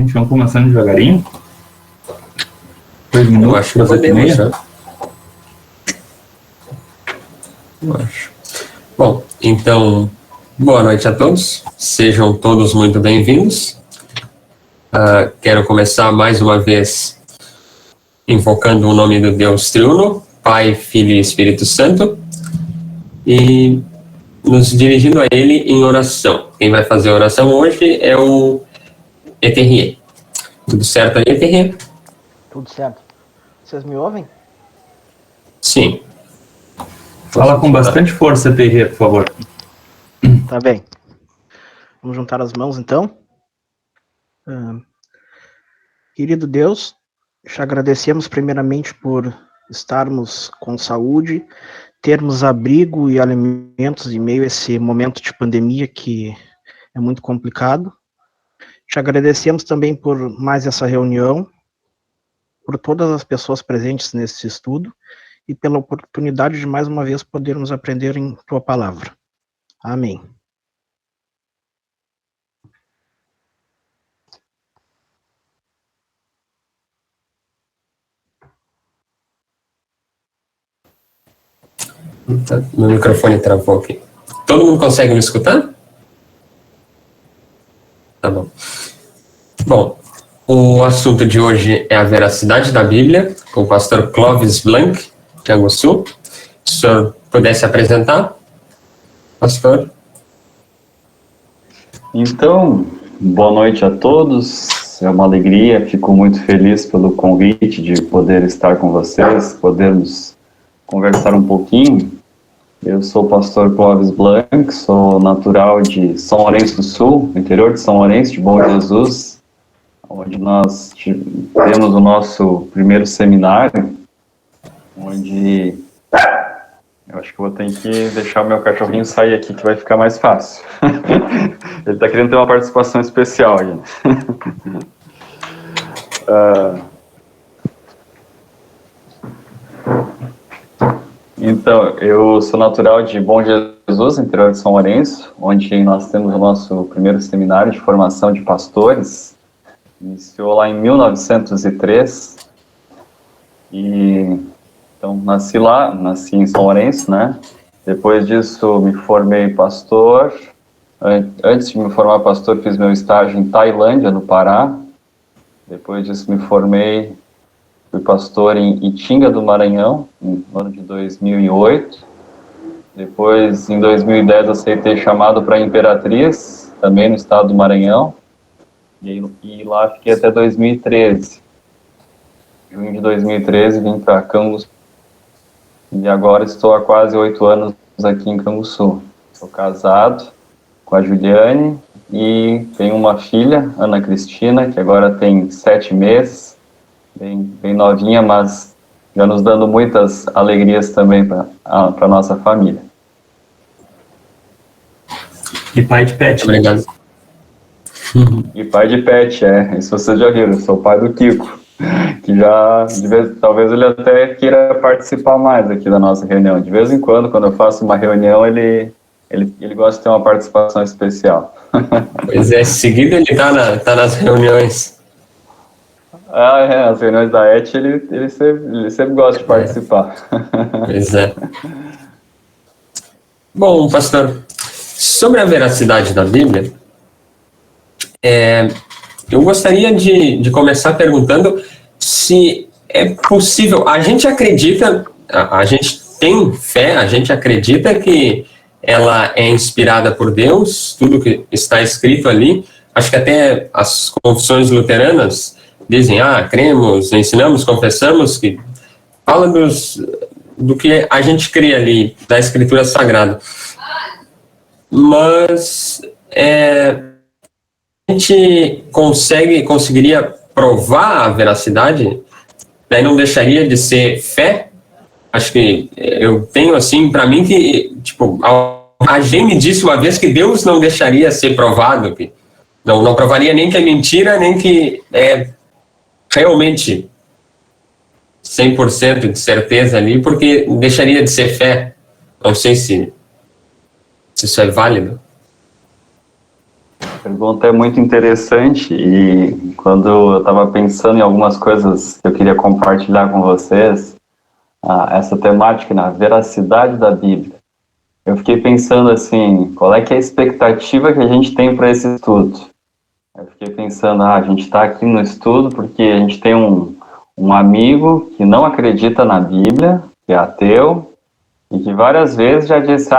Gente, vamos começando devagarinho. 2 minutos, eu acho que podemos, né? Eu acho. Bom, então, boa noite a todos. Sejam todos muito bem-vindos. Quero começar mais uma vez invocando o nome do Deus Triuno, Pai, Filho e Espírito Santo, e nos dirigindo a Ele em oração. Quem vai fazer a oração hoje é o Eterrier. Tudo certo aí, Eterrier? Tudo certo. Vocês me ouvem? Sim. Fala com bastante força, Eterrier, por favor. Tá bem. Vamos juntar as mãos, então. Querido Deus, te agradecemos primeiramente por estarmos com saúde, termos abrigo e alimentos em meio a esse momento de pandemia que é muito complicado. Te agradecemos também por mais essa reunião, por todas as pessoas presentes nesse estudo e pela oportunidade de mais uma vez podermos aprender em tua palavra. Amém. Meu microfone travou aqui. Todo mundo consegue me escutar? Tá bom. Bom, o assunto de hoje é a veracidade da Bíblia, com o pastor Clovis Blanc, de Anguçu. Se o senhor pudesse apresentar, pastor. Então, boa noite a todos. É uma alegria, fico muito feliz pelo convite de poder estar com vocês, podermos conversar um pouquinho. Eu sou o pastor Clovis Blanc, sou natural de São Lourenço do Sul, interior de São Lourenço, de Bom Jesus, onde nós temos o nosso primeiro seminário, onde eu acho que eu vou ter que deixar o meu cachorrinho sair aqui, que vai ficar mais fácil. Ele está querendo ter uma participação especial aí. Então, eu sou natural de Bom Jesus, interior de São Lourenço, onde nós temos o nosso primeiro seminário de formação de pastores. Iniciou lá em 1903. Então, nasci em São Lourenço, né? Depois disso, me formei pastor. Antes de me formar pastor, fiz meu estágio em Tailândia, no Pará. Depois disso, me formei. Fui pastor em Itinga do Maranhão, no ano de 2008. Depois, em 2010, aceitei chamado para Imperatriz, também no estado do Maranhão. E lá fiquei até 2013. Junho de 2013, vim para Canguçu. E agora estou há quase 8 anos aqui em Canguçu. Sou casado com a Juliane e tenho uma filha, Ana Cristina, que agora tem 7 meses. Bem novinha, mas já nos dando muitas alegrias também para a nossa família. E pai de pet. Obrigado. E pai de pet, isso vocês já viram, eu sou o pai do Kiko, que já, talvez ele até queira participar mais aqui da nossa reunião. De vez em quando eu faço uma reunião, ele gosta de ter uma participação especial. Pois é, seguido ele tá nas reuniões. As reuniões da ET, ele sempre gosta de participar. Pois é. Bom, pastor, sobre a veracidade da Bíblia, eu gostaria de começar perguntando se é possível. A gente acredita, a gente tem fé, a gente acredita que ela é inspirada por Deus, tudo que está escrito ali. Acho que até as confissões luteranas dizem, cremos, ensinamos, confessamos, que fala do que a gente crê ali, da Escritura Sagrada. Mas a gente conseguiria provar a veracidade? Daí não deixaria de ser fé? Acho que eu tenho assim, para mim, que tipo, a gente me disse uma vez que Deus não deixaria ser provado, que não provaria nem que é mentira, nem que é realmente 100% de certeza ali, porque deixaria de ser fé. Não sei se isso é válido. A pergunta é muito interessante e quando eu estava pensando em algumas coisas que eu queria compartilhar com vocês, essa temática na veracidade da Bíblia, eu fiquei pensando assim, qual é que é a expectativa que a gente tem para esse estudo? Eu fiquei pensando, a gente está aqui no estudo porque a gente tem um amigo que não acredita na Bíblia, que é ateu, e que várias vezes já disse,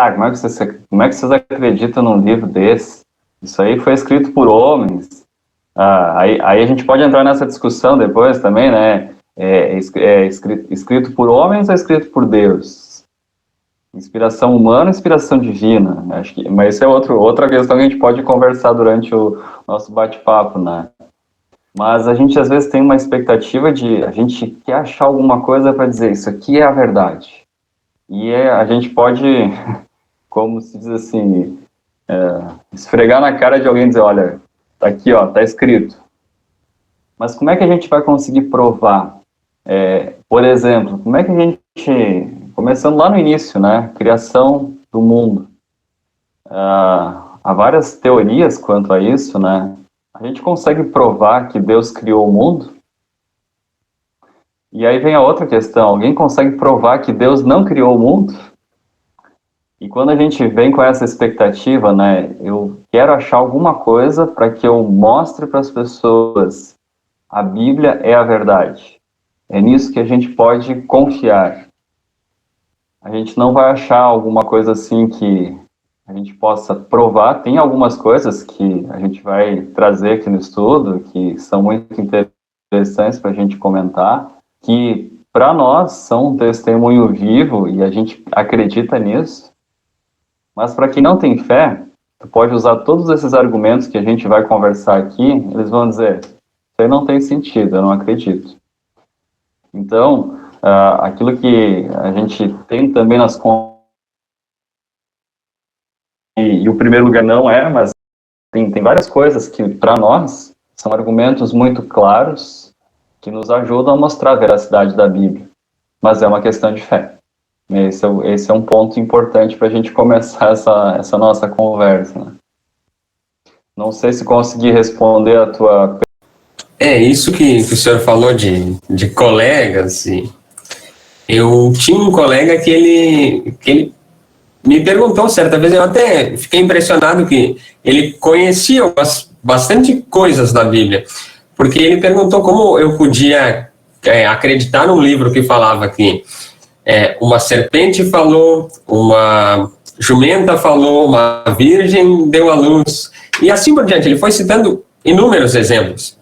como é que vocês acreditam num livro desse? Isso aí foi escrito por homens. Aí a gente pode entrar nessa discussão depois também, né? Escrito por homens ou escrito por Deus? Inspiração humana, inspiração divina. Mas isso é outra questão que a gente pode conversar durante o nosso bate-papo, né? Mas a gente às vezes tem uma expectativa a gente quer achar alguma coisa para dizer, isso aqui é a verdade. E a gente pode, como se diz assim, esfregar na cara de alguém e dizer, olha, tá aqui, ó, tá escrito. Mas como é que a gente vai conseguir provar? Por exemplo, como é que a gente, começando lá no início, né, criação do mundo, há várias teorias quanto a isso, né? A gente consegue provar que Deus criou o mundo? E aí vem a outra questão, alguém consegue provar que Deus não criou o mundo? E quando a gente vem com essa expectativa, né, eu quero achar alguma coisa para que eu mostre para as pessoas a Bíblia é a verdade. É nisso que a gente pode confiar. A gente não vai achar alguma coisa assim que a gente possa provar. Tem algumas coisas que a gente vai trazer aqui no estudo que são muito interessantes para a gente comentar, que para nós são um testemunho vivo e a gente acredita nisso. Mas para quem não tem fé, tu pode usar todos esses argumentos que a gente vai conversar aqui, eles vão dizer, isso aí não tem sentido, eu não acredito. Então, aquilo que a gente tem também nas e o primeiro lugar não mas tem várias coisas que para nós são argumentos muito claros que nos ajudam a mostrar a veracidade da Bíblia, mas é uma questão de fé. Esse é um ponto importante para a gente começar essa nossa conversa, né? Não sei se consegui responder a tua... Isso que o senhor falou de colegas. Eu tinha um colega que ele me perguntou certa vez, eu até fiquei impressionado que ele conhecia bastante coisas da Bíblia, porque ele perguntou como eu podia acreditar num livro que falava que uma serpente falou, uma jumenta falou, uma virgem deu à luz, e assim por diante. Ele foi citando inúmeros exemplos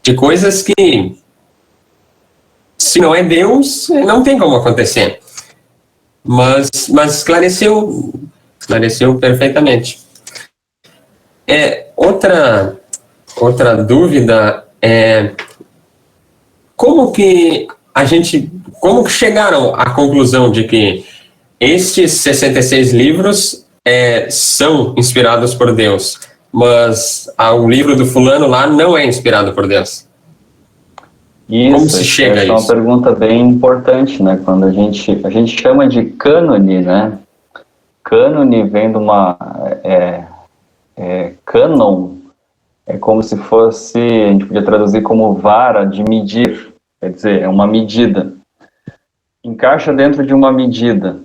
de coisas que, se não é Deus, não tem como acontecer. Mas esclareceu perfeitamente. Outra dúvida é como que chegaram à conclusão de que estes 66 livros são inspirados por Deus, mas o livro do fulano lá não é inspirado por Deus? Como se chega a isso? É uma pergunta bem importante, né? Quando a gente chama de cânone, né? Cânone vem de uma... cânon, é como se fosse, a gente podia traduzir como vara de medir, quer dizer, é uma medida. Encaixa dentro de uma medida.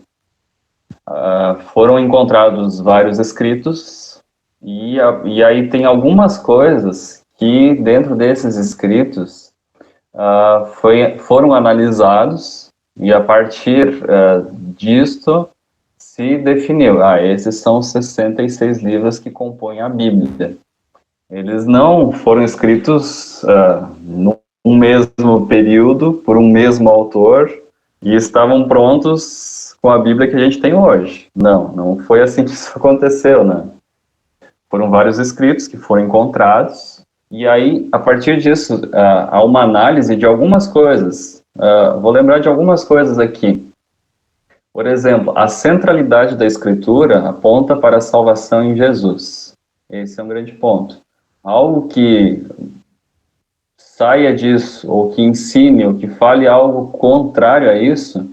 Foram encontrados vários escritos e aí tem algumas coisas que dentro desses escritos foram analisados e a partir disto se definiu, esses são os 66 livros que compõem a Bíblia. Eles não foram escritos num mesmo período, por um mesmo autor, e estavam prontos com a Bíblia que a gente tem hoje. Não foi assim que isso aconteceu, né? Foram vários escritos que foram encontrados, e aí, a partir disso, há uma análise de algumas coisas. Vou lembrar de algumas coisas aqui. Por exemplo, a centralidade da Escritura aponta para a salvação em Jesus. Esse é um grande ponto. Algo que saia disso, ou que ensine, ou que fale algo contrário a isso,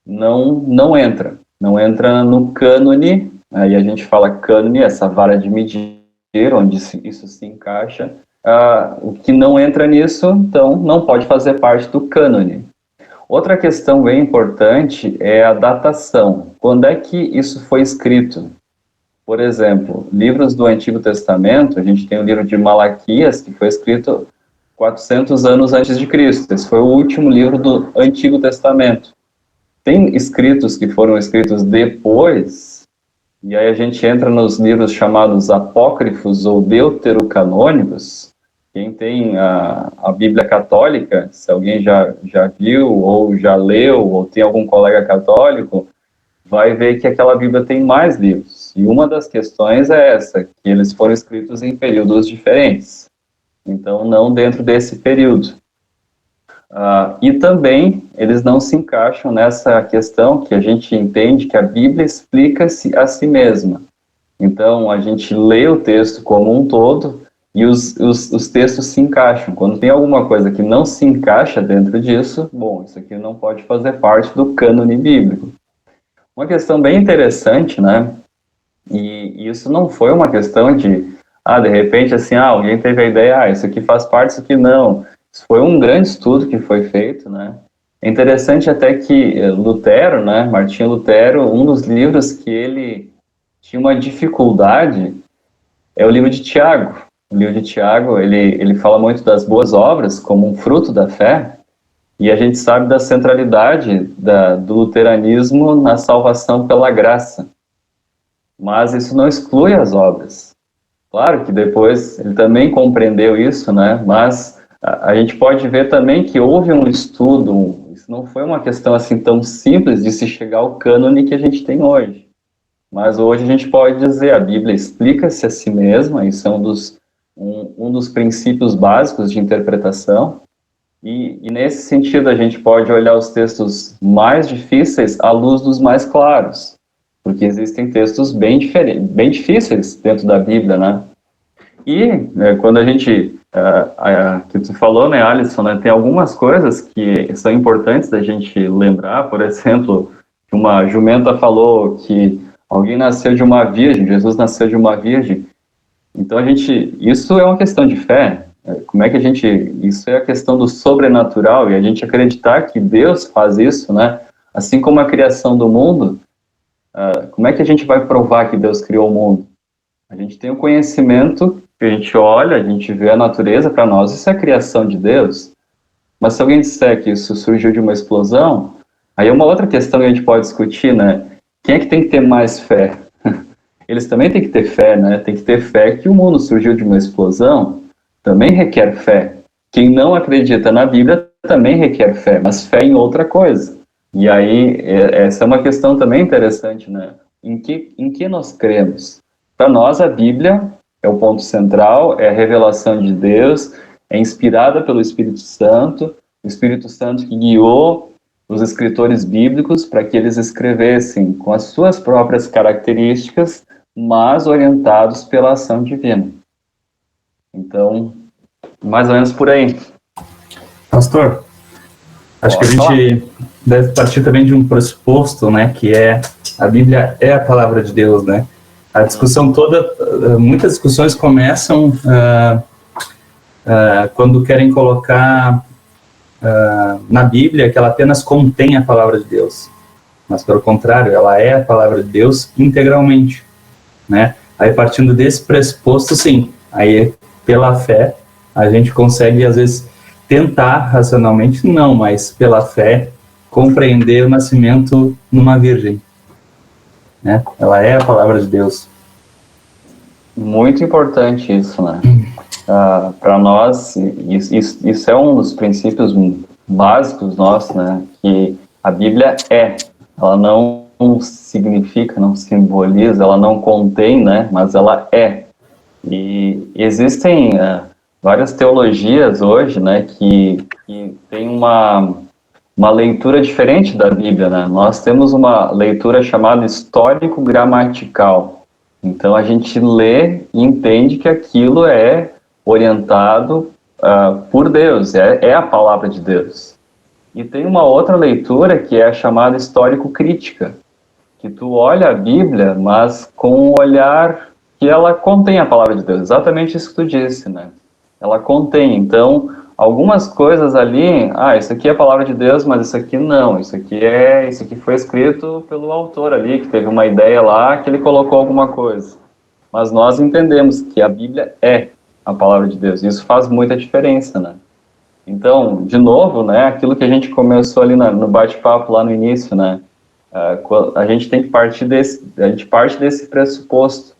não entra. Não entra no cânone, aí a gente fala cânone, essa vara de medir, onde isso se encaixa. O que não entra nisso, então, não pode fazer parte do cânone. Outra questão bem importante é a datação. Quando é que isso foi escrito? Por exemplo, livros do Antigo Testamento, a gente tem o livro de Malaquias, que foi escrito 400 anos antes de Cristo. Esse foi o último livro do Antigo Testamento. Tem escritos que foram escritos depois, e aí a gente entra nos livros chamados apócrifos ou deuterocanônicos. Quem tem a Bíblia católica, se alguém já viu, ou já leu, ou tem algum colega católico, vai ver que aquela Bíblia tem mais livros. E uma das questões é essa, que eles foram escritos em períodos diferentes. Então, não dentro desse período. E também, eles não se encaixam nessa questão que a gente entende que a Bíblia explica-se a si mesma. Então, a gente lê o texto como um todo e os textos se encaixam. Quando tem alguma coisa que não se encaixa dentro disso, bom, isso aqui não pode fazer parte do cânone bíblico. Uma questão bem interessante, né? E isso não foi uma questão de repente, assim, alguém teve a ideia, isso aqui faz parte, isso aqui não. Isso foi um grande estudo que foi feito, né? É interessante até que Lutero, né, Martinho Lutero, um dos livros que ele tinha uma dificuldade é o livro de Tiago. O livro de Tiago, ele fala muito das boas obras como um fruto da fé, e a gente sabe da centralidade do luteranismo na salvação pela graça. Mas isso não exclui as obras. Claro que depois ele também compreendeu isso, né? Mas a gente pode ver também que houve um estudo, isso não foi uma questão assim tão simples de se chegar ao cânone que a gente tem hoje. Mas hoje a gente pode dizer, a Bíblia explica-se a si mesma, isso é um dos princípios básicos de interpretação, e nesse sentido a gente pode olhar os textos mais difíceis à luz dos mais claros, porque existem textos bem difíceis dentro da Bíblia, né? E quando a gente, que tu falou, né, Alisson, né, tem algumas coisas que são importantes da gente lembrar, por exemplo, que uma jumenta falou que alguém nasceu de uma virgem, Jesus nasceu de uma virgem. Então isso é uma questão de fé. Como é que isso é a questão do sobrenatural, e a gente acreditar que Deus faz isso, né? Assim como a criação do mundo, como é que a gente vai provar que Deus criou o mundo? A gente tem o conhecimento, que a gente olha, a gente vê a natureza, para nós isso é a criação de Deus. Mas se alguém disser que isso surgiu de uma explosão, aí é uma outra questão que a gente pode discutir, né? Quem é que tem que ter mais fé? Eles também têm que ter fé, né? Tem que ter fé que o mundo surgiu de uma explosão, também requer fé. Quem não acredita na Bíblia também requer fé, mas fé em outra coisa. E aí, essa é uma questão também interessante, né? Em que nós cremos? Para nós, a Bíblia é o ponto central, é a revelação de Deus, é inspirada pelo Espírito Santo, o Espírito Santo que guiou os escritores bíblicos para que eles escrevessem com as suas próprias características, mas orientados pela ação divina. Então, mais ou menos por aí. Pastor, acho que a gente deve partir também de um pressuposto, né, que a Bíblia é a palavra de Deus, né? A discussão toda, muitas discussões começam quando querem colocar na Bíblia que ela apenas contém a palavra de Deus. Mas, pelo contrário, ela é a palavra de Deus integralmente, né? Aí, partindo desse pressuposto, sim, aí, pela fé, a gente consegue, às vezes, tentar racionalmente, não, mas pela fé, compreender o nascimento numa virgem, né? Ela é a palavra de Deus. Muito importante isso, né? Para nós, isso é um dos princípios básicos nossos, né? Que a Bíblia ela não significa, não simboliza, ela não contém, né? Mas ela é. E existem várias teologias hoje, né? Que tem uma leitura diferente da Bíblia, né? Nós temos uma leitura chamada histórico-gramatical. Então, a gente lê e entende que aquilo é orientado por Deus, é a palavra de Deus. E tem uma outra leitura que é a chamada histórico-crítica, que tu olha a Bíblia, mas com um olhar que ela contém a palavra de Deus, exatamente isso que tu disse, né? Ela contém, então, algumas coisas ali, isso aqui é a palavra de Deus, mas isso aqui não, isso aqui foi escrito pelo autor ali, que teve uma ideia lá, que ele colocou alguma coisa. Mas nós entendemos que a Bíblia é a palavra de Deus, e isso faz muita diferença, né? Então, de novo, né, aquilo que a gente começou ali no bate-papo lá no início, né, a gente tem que partir desse pressuposto,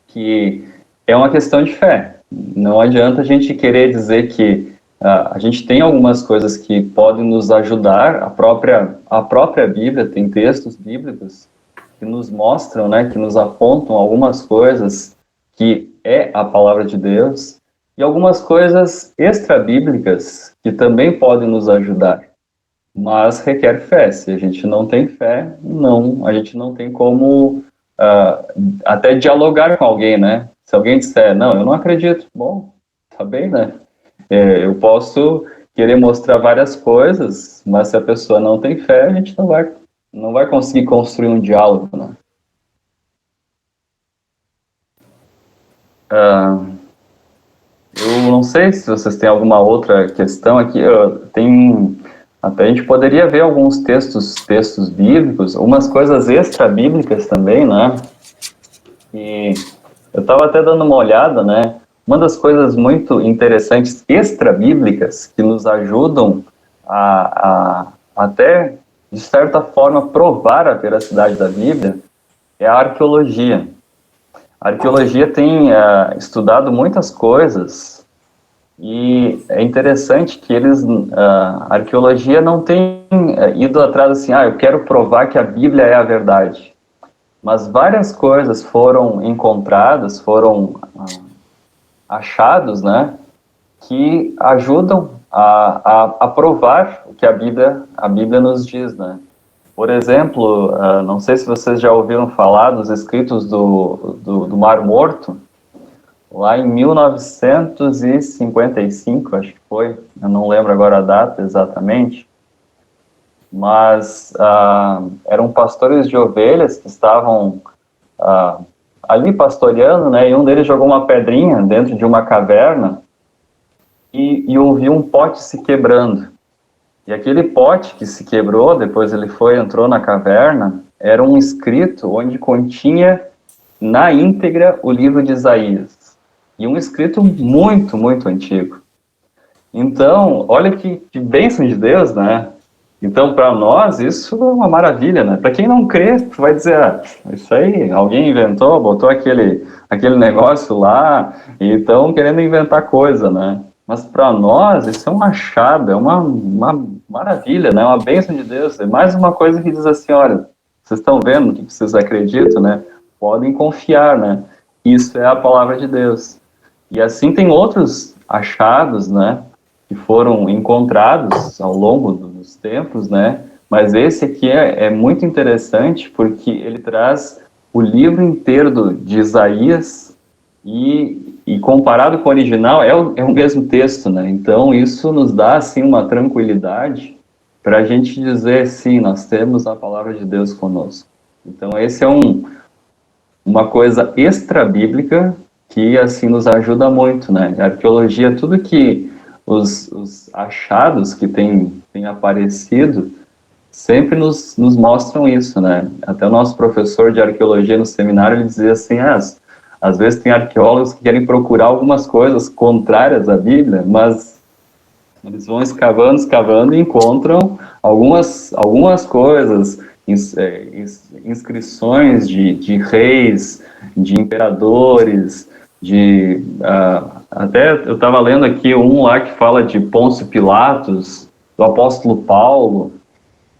que é uma questão de fé. Não adianta a gente querer dizer que a gente tem algumas coisas que podem nos ajudar, a própria Bíblia tem textos bíblicos que nos mostram, né, que nos apontam algumas coisas que é a palavra de Deus, e algumas coisas extra-bíblicas que também podem nos ajudar, mas requer fé. Se a gente não tem fé, a gente não tem como até dialogar com alguém, né? Se alguém disser, não, eu não acredito, bom, tá bem, né? Eu posso querer mostrar várias coisas, mas se a pessoa não tem fé, a gente não vai conseguir construir um diálogo, né? Eu não sei se vocês têm alguma outra questão aqui. Até a gente poderia ver alguns textos bíblicos, umas coisas extra-bíblicas também, né? E eu estava até dando uma olhada, né? Uma das coisas muito interessantes extra-bíblicas que nos ajudam a até, de certa forma, provar a veracidade da Bíblia é a arqueologia. A arqueologia tem estudado muitas coisas e é interessante que a arqueologia não tem ido atrás assim, eu quero provar que a Bíblia é a verdade. Mas várias coisas foram encontradas, foram achados, né, que ajudam a provar o que a Bíblia nos diz, né. Por exemplo, não sei se vocês já ouviram falar dos escritos do Mar Morto, lá em 1955, acho que foi, eu não lembro agora a data exatamente, mas eram pastores de ovelhas que estavam ali pastoreando, né, e um deles jogou uma pedrinha dentro de uma caverna e ouviu um pote se quebrando. E aquele pote que se quebrou, depois ele entrou na caverna, era um escrito onde continha na íntegra o livro de Isaías. E um escrito muito, muito antigo. Então, olha que bênção de Deus, né? Então, para nós, isso é uma maravilha, né? Para quem não crê, vai dizer, isso aí, alguém inventou, botou aquele negócio lá, e estão querendo inventar coisa, né? Mas para nós, isso é um achado, é uma maravilha, né? Uma bênção de Deus. É mais uma coisa que diz assim, olha, vocês estão vendo o que vocês acreditam, né? Podem confiar, né? Isso é a palavra de Deus. E assim tem outros achados, né? Que foram encontrados ao longo dos tempos, né? Mas esse aqui é muito interessante porque ele traz o livro inteiro de Isaías e comparado com o original é o mesmo texto, né? Então isso nos dá assim uma tranquilidade para a gente dizer, sim, nós temos a palavra de Deus conosco. Então esse é uma coisa extra-bíblica que assim nos ajuda muito, né? A arqueologia, tudo que os achados que têm aparecido sempre nos mostram isso, né? Até o nosso professor de arqueologia no seminário, ele dizia assim, às vezes tem arqueólogos que querem procurar algumas coisas contrárias à Bíblia, mas eles vão escavando e encontram algumas coisas, inscrições de reis, de imperadores, até eu estava lendo aqui um lá que fala de Pôncio Pilatos, do apóstolo Paulo.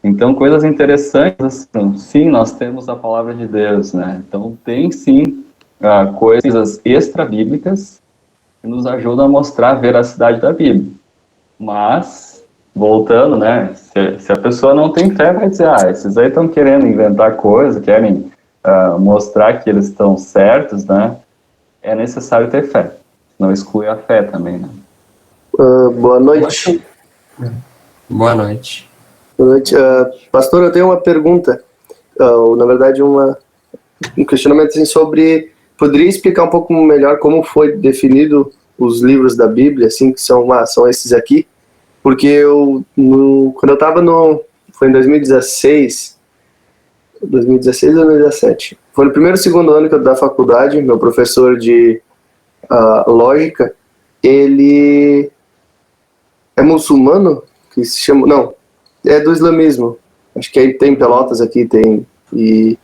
Então, coisas interessantes, assim, sim, nós temos a palavra de Deus, né? Então, tem sim coisas extra-bíblicas que nos ajudam a mostrar a veracidade da Bíblia. Mas, voltando, né? Se a pessoa não tem fé, vai dizer, esses aí estão querendo inventar coisa, querem mostrar que eles estão certos, né? É necessário ter fé. Não exclui a fé também, né? Boa noite. Boa noite. Boa noite. Pastor, eu tenho uma pergunta. Na verdade, um questionamento assim, sobre poderia explicar um pouco melhor como foi definido os livros da Bíblia, assim, que são esses aqui? Porque quando eu estava foi em 2016 ou 2017, foi no primeiro ou segundo ano que eu da faculdade, meu professor de lógica, ele é muçulmano, que se chama, não, é do islamismo, acho que aí tem Pelotas aqui, tem, e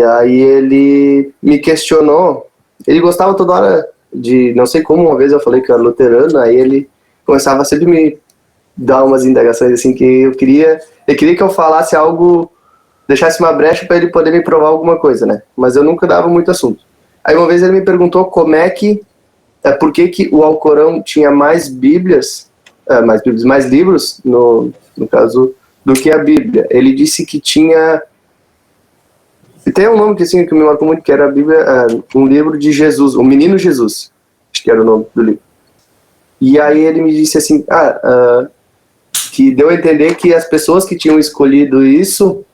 aí ele me questionou, ele gostava toda hora de, não sei como, uma vez eu falei que eu era luterano, aí ele começava a sempre me dar umas indagações assim, que ele queria que eu falasse algo, deixasse uma brecha para ele poder me provar alguma coisa, né, mas eu nunca dava muito assunto. Aí uma vez ele me perguntou por que o Alcorão tinha mais livros, no caso, do que a Bíblia. Ele disse que tinha... Tem um nome que me marcou muito, que era a Bíblia, um livro de Jesus, o Menino Jesus, acho que era o nome do livro. E aí ele me disse assim, que deu a entender que as pessoas que tinham escolhido isso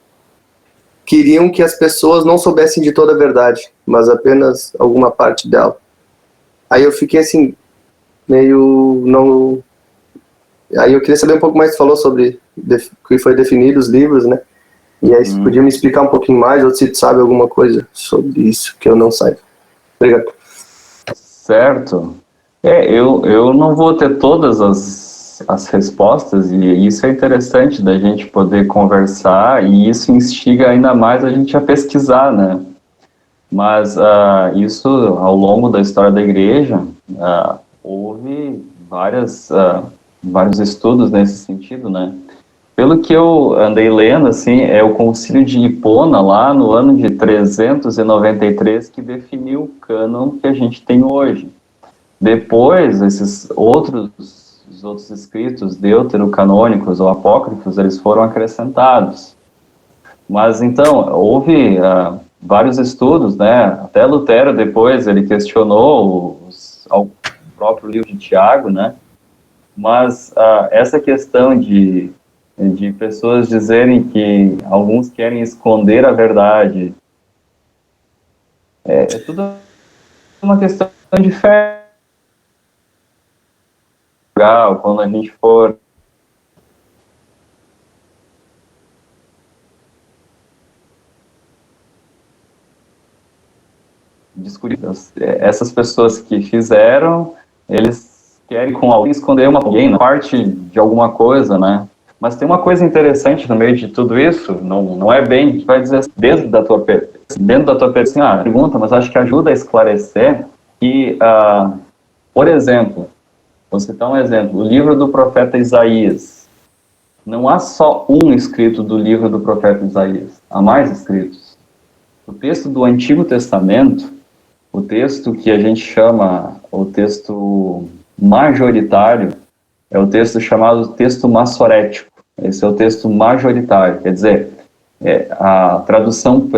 queriam que as pessoas não soubessem de toda a verdade, mas apenas alguma parte dela. Aí eu fiquei assim, meio não... Aí eu queria saber um pouco mais, falou sobre que foi definido os livros, né? E aí você podia me explicar um pouquinho mais, ou se tu sabe alguma coisa sobre isso que eu não saiba. Obrigado. Certo. Eu não vou ter todas as respostas, e isso é interessante da gente poder conversar, e isso instiga ainda mais a gente a pesquisar, né? Mas isso, ao longo da história da igreja, houve vários estudos nesse sentido, né? Pelo que eu andei lendo, assim, é o Concílio de Hipona, lá no ano de 393, que definiu o cânon que a gente tem hoje. Depois, os outros escritos deuterocanônicos ou apócrifos, eles foram acrescentados. Mas, então, houve vários estudos, né? Até Lutero, depois, ele questionou o próprio livro de Tiago, né? Mas essa questão de pessoas dizerem que alguns querem esconder a verdade, é tudo uma questão de fé. Quando a gente for descobrir, essas pessoas que fizeram, eles querem com alguém esconder alguém, parte de alguma coisa, né? Mas tem uma coisa interessante no meio de tudo isso, não é bem, vai dizer, dentro da tua pergunta, mas acho que ajuda a esclarecer que, por exemplo, vou citar um exemplo, o livro do profeta Isaías. Não há só um escrito do livro do profeta Isaías, há mais escritos. O texto do Antigo Testamento, o texto que a gente chama o texto majoritário, é o texto chamado texto massorético. Esse é o texto majoritário, quer dizer, a tradução,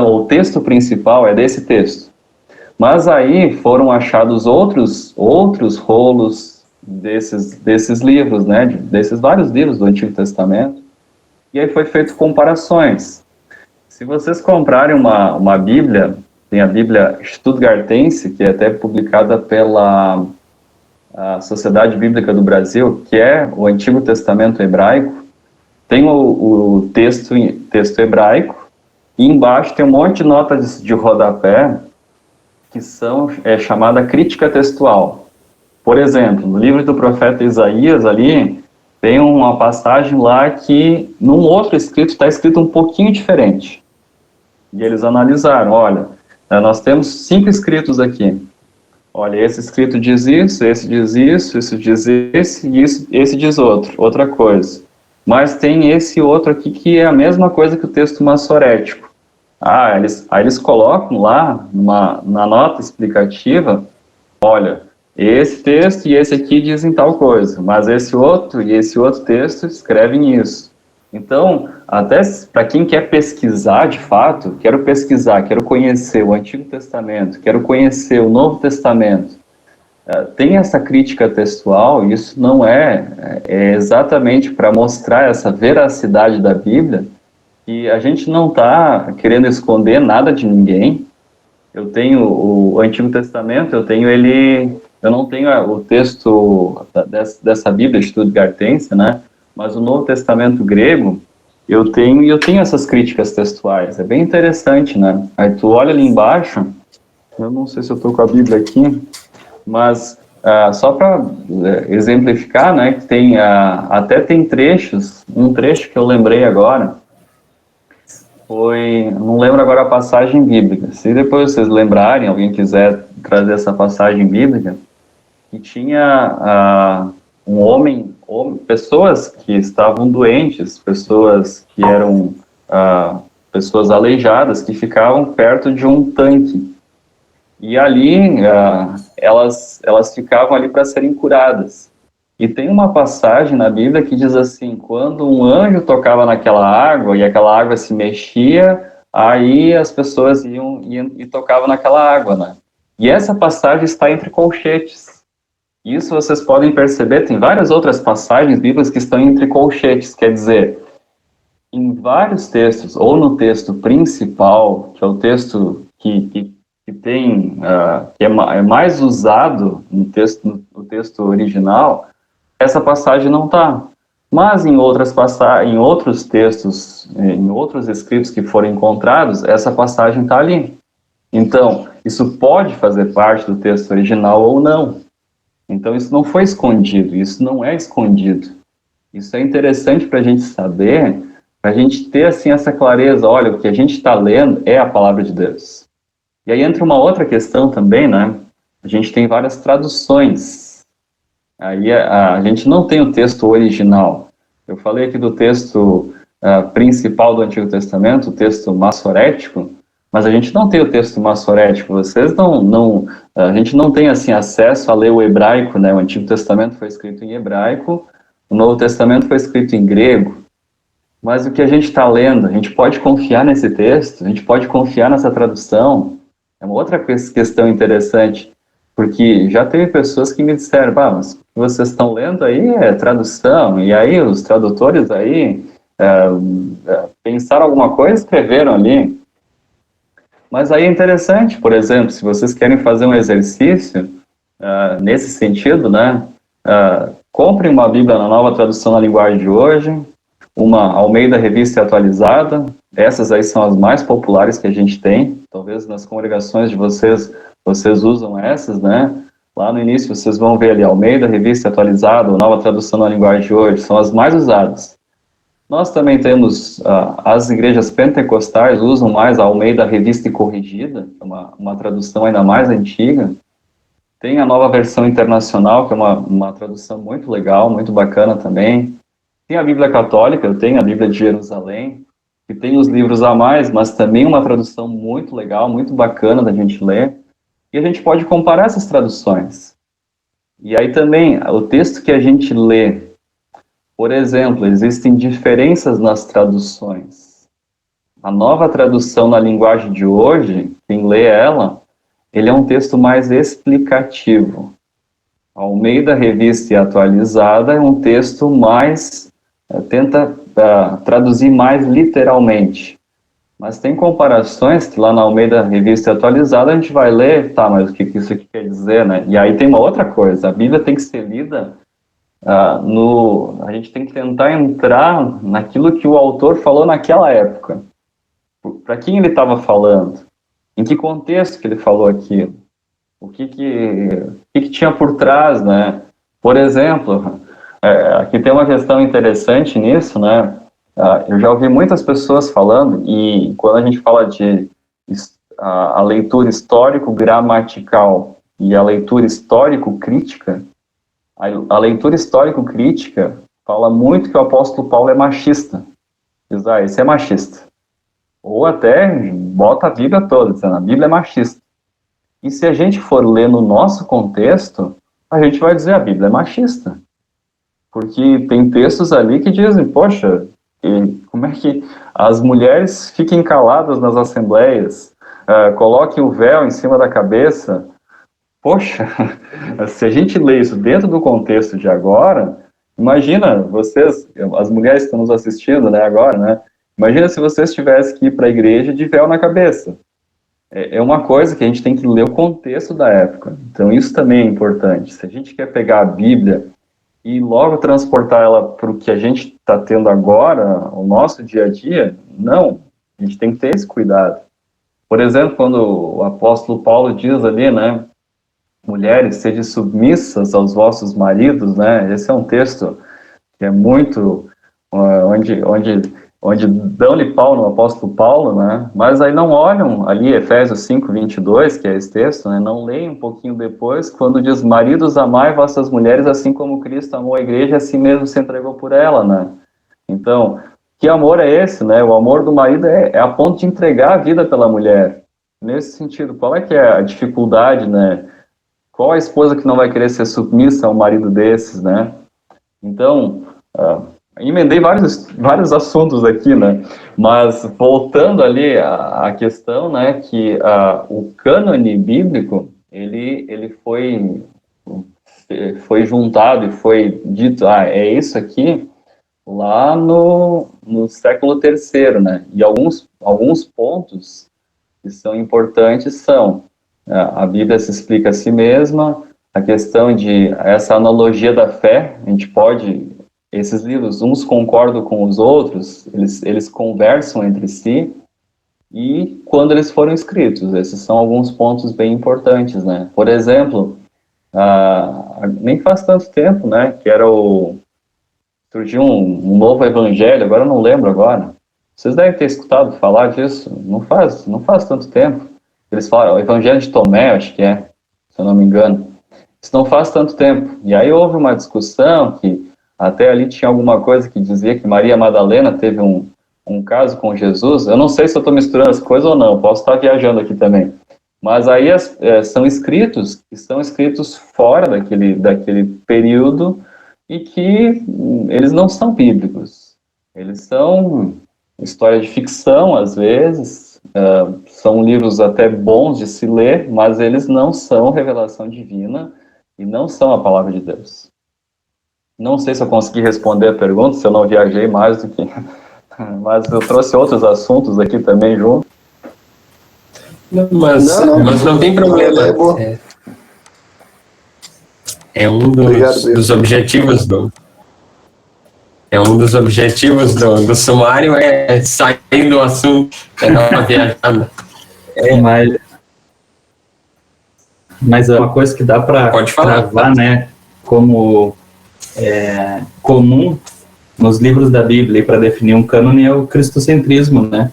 o texto principal é desse texto. Mas aí foram achados outros rolos desses livros, né, desses vários livros do Antigo Testamento, e aí foi feito comparações. Se vocês comprarem uma Bíblia, tem a Bíblia Stuttgartense, que é até publicada pela Sociedade Bíblica do Brasil, que é o Antigo Testamento hebraico, tem o texto hebraico, e embaixo tem um monte de notas de rodapé, que é chamada crítica textual. Por exemplo, no livro do profeta Isaías, ali, tem uma passagem lá que, num outro escrito, está escrito um pouquinho diferente. E eles analisaram, olha, nós temos 5 escritos aqui. Olha, esse escrito diz isso, esse diz isso, esse diz esse, e esse diz outra coisa. Mas tem esse outro aqui que é a mesma coisa que o texto massorético. Aí eles colocam lá, na nota explicativa, olha, esse texto e esse aqui dizem tal coisa, mas esse outro e esse outro texto escrevem isso. Então, até para quem quer pesquisar de fato, quero conhecer o Antigo Testamento, quero conhecer o Novo Testamento, tem essa crítica textual, e isso não é exatamente para mostrar essa veracidade da Bíblia, que a gente não está querendo esconder nada de ninguém. Eu tenho o Antigo Testamento, eu não tenho o texto dessa Bíblia Stuttgartense, né? Mas o Novo Testamento grego, eu tenho essas críticas textuais. É bem interessante, né? Aí tu olha ali embaixo, eu não sei se eu estou com a Bíblia aqui, mas só para exemplificar, né? Que tem até tem trechos, um trecho que eu lembrei agora. Não lembro agora a passagem bíblica. Se depois vocês lembrarem, alguém quiser trazer essa passagem bíblica, que tinha um homem, pessoas que estavam doentes, pessoas que eram pessoas aleijadas, que ficavam perto de um tanque. E ali elas ficavam ali para serem curadas. E tem uma passagem na Bíblia que diz assim, quando um anjo tocava naquela água e aquela água se mexia, aí as pessoas iam e tocavam naquela água, né? E essa passagem está entre colchetes. Isso vocês podem perceber, tem várias outras passagens bíblicas que estão entre colchetes, quer dizer, em vários textos, ou no texto principal, que é o texto que tem, que é mais usado no texto original, essa passagem não está. Mas em outros textos, em outros escritos que foram encontrados, essa passagem está ali. Então, isso pode fazer parte do texto original ou não. Então, isso não foi escondido, isso não é escondido. Isso é interessante para a gente saber, para a gente ter assim, essa clareza, olha, o que a gente está lendo é a palavra de Deus. E aí entra uma outra questão também, né? A gente tem várias traduções. Aí a gente não tem o texto original. Eu falei aqui do texto principal do Antigo Testamento, o texto massorético, mas a gente não tem o texto massorético. A gente não tem assim acesso a ler o hebraico, né? O Antigo Testamento foi escrito em hebraico, o Novo Testamento foi escrito em grego. Mas o que a gente está lendo, a gente pode confiar nesse texto, a gente pode confiar nessa tradução. É uma outra questão interessante. Porque já teve pessoas que me disseram, mas o que vocês estão lendo aí é tradução, e aí os tradutores aí pensaram alguma coisa e escreveram ali. Mas aí é interessante, por exemplo, se vocês querem fazer um exercício nesse sentido, né, comprem uma Bíblia na Nova Tradução na Linguagem de Hoje, uma Almeida Revista e Atualizada, essas aí são as mais populares que a gente tem, talvez nas congregações de vocês usam essas, né? Lá no início vocês vão ver ali Almeida, Revista Atualizada, Nova Tradução na Linguagem de Hoje, são as mais usadas. Nós também temos, as igrejas pentecostais usam mais a Almeida Revista e Corrigida, uma tradução ainda mais antiga. Tem a Nova Versão Internacional, que é uma tradução muito legal, muito bacana também. Tem a Bíblia Católica, eu tenho a Bíblia de Jerusalém, que tem os livros a mais, mas também uma tradução muito legal, muito bacana da gente ler. E a gente pode comparar essas traduções. E aí também, o texto que a gente lê, por exemplo, existem diferenças nas traduções. A Nova Tradução na Linguagem de Hoje, quem lê ela, ele é um texto mais explicativo. A Almeida Revista e Atualizada é um texto mais, tenta traduzir mais literalmente. Mas tem comparações que lá na Almeida Revista Atualizada a gente vai ler, tá, mas o que isso aqui quer dizer, né? E aí tem uma outra coisa, a Bíblia tem que ser lida a gente tem que tentar entrar naquilo que o autor falou naquela época. Para quem ele estava falando? Em que contexto que ele falou aquilo? O que tinha por trás, né? Por exemplo, aqui tem uma questão interessante nisso, né? Eu já ouvi muitas pessoas falando, e quando a gente fala de a leitura histórico-gramatical e a leitura histórico-crítica, a leitura histórico-crítica fala muito que o apóstolo Paulo é machista. Diz, esse é machista. Ou até bota a Bíblia toda, dizendo, a Bíblia é machista. E se a gente for ler no nosso contexto, a gente vai dizer, a Bíblia é machista. Porque tem textos ali que dizem, poxa, como é que as mulheres fiquem caladas nas assembleias, coloquem o véu em cima da cabeça. Poxa, se a gente lê isso dentro do contexto de agora, imagina vocês, as mulheres que estão nos assistindo, né, agora, né, Imagina se vocês tivessem que ir para a igreja de véu na cabeça. É uma coisa que a gente tem que ler o contexto da época. Então, isso também é importante. Se a gente quer pegar a Bíblia e logo transportar ela para o que a gente está tendo agora, o nosso dia a dia, não. A gente tem que ter esse cuidado. Por exemplo, quando o apóstolo Paulo diz ali, né, mulheres, sede submissas aos vossos maridos, né, esse é um texto que é muito, onde dão-lhe pau no apóstolo Paulo, né, mas aí não olham ali Efésios 5:22, que é esse texto, né, não leem um pouquinho depois, quando diz, maridos, amai vossas mulheres, assim como Cristo amou a igreja, assim mesmo se entregou por ela, né. Então, que amor é esse, né? O amor do marido é a ponto de entregar a vida pela mulher. Nesse sentido, qual é que é a dificuldade, né? Qual a esposa que não vai querer ser submissa a um marido desses, né? Então, emendei vários assuntos aqui, né? Mas voltando ali à questão, né? Que o cânone bíblico, ele foi juntado e foi dito, é isso aqui, lá no século III, né? E alguns pontos que são importantes são a Bíblia se explica a si mesma, a questão de essa analogia da fé, a gente pode, esses livros, uns concordam com os outros, eles conversam entre si, e quando eles foram escritos, esses são alguns pontos bem importantes, né? Por exemplo, nem faz tanto tempo, né, que surgiu um novo evangelho, agora eu não lembro agora. Vocês devem ter escutado falar disso, não faz tanto tempo. Eles falaram, o evangelho de Tomé, acho que é, se eu não me engano. Isso não faz tanto tempo. E aí houve uma discussão que até ali tinha alguma coisa que dizia que Maria Madalena teve um caso com Jesus. Eu não sei se eu estou misturando as coisas ou não, posso estar viajando aqui também. Mas aí são escritos que são escritos fora daquele período e que eles não são bíblicos. Eles são história de ficção, às vezes, são livros até bons de se ler, mas eles não são revelação divina e não são a palavra de Deus. Não sei se eu consegui responder a pergunta, se eu não viajei mais do que... Mas eu trouxe outros assuntos aqui também junto. Mas não tem problema. É um dos objetivos do sumário sair do assunto, dar uma viajada. Mas é uma coisa que dá para gravar, né, como comum nos livros da Bíblia para definir um cânone é o cristocentrismo, né?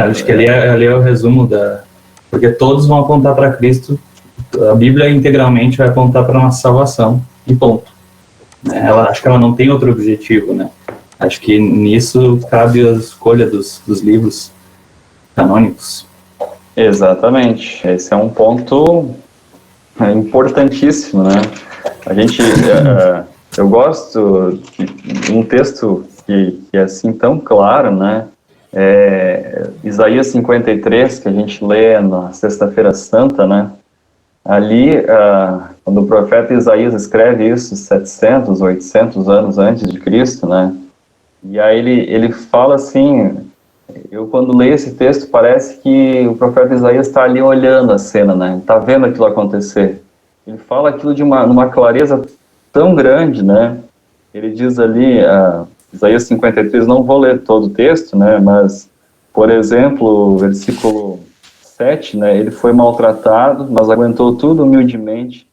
Acho que ali é o resumo porque todos vão apontar para Cristo. A Bíblia integralmente vai apontar para a nossa salvação, e ponto. Acho que ela não tem outro objetivo, né? Acho que nisso cabe a escolha dos livros canônicos. Exatamente, esse é um ponto importantíssimo, né? Eu gosto de um texto que é assim tão claro, né? Isaías 53, que a gente lê na Sexta-feira Santa, né? Ali, quando o profeta Isaías escreve isso 700, 800 anos antes de Cristo, né? E aí ele fala assim, eu quando leio esse texto parece que o profeta Isaías está ali olhando a cena, né? Está vendo aquilo acontecer. Ele fala aquilo numa clareza tão grande, né? Ele diz ali, Isaías 53, não vou ler todo o texto, né? Mas, por exemplo, o versículo 7, né, ele foi maltratado, mas aguentou tudo humildemente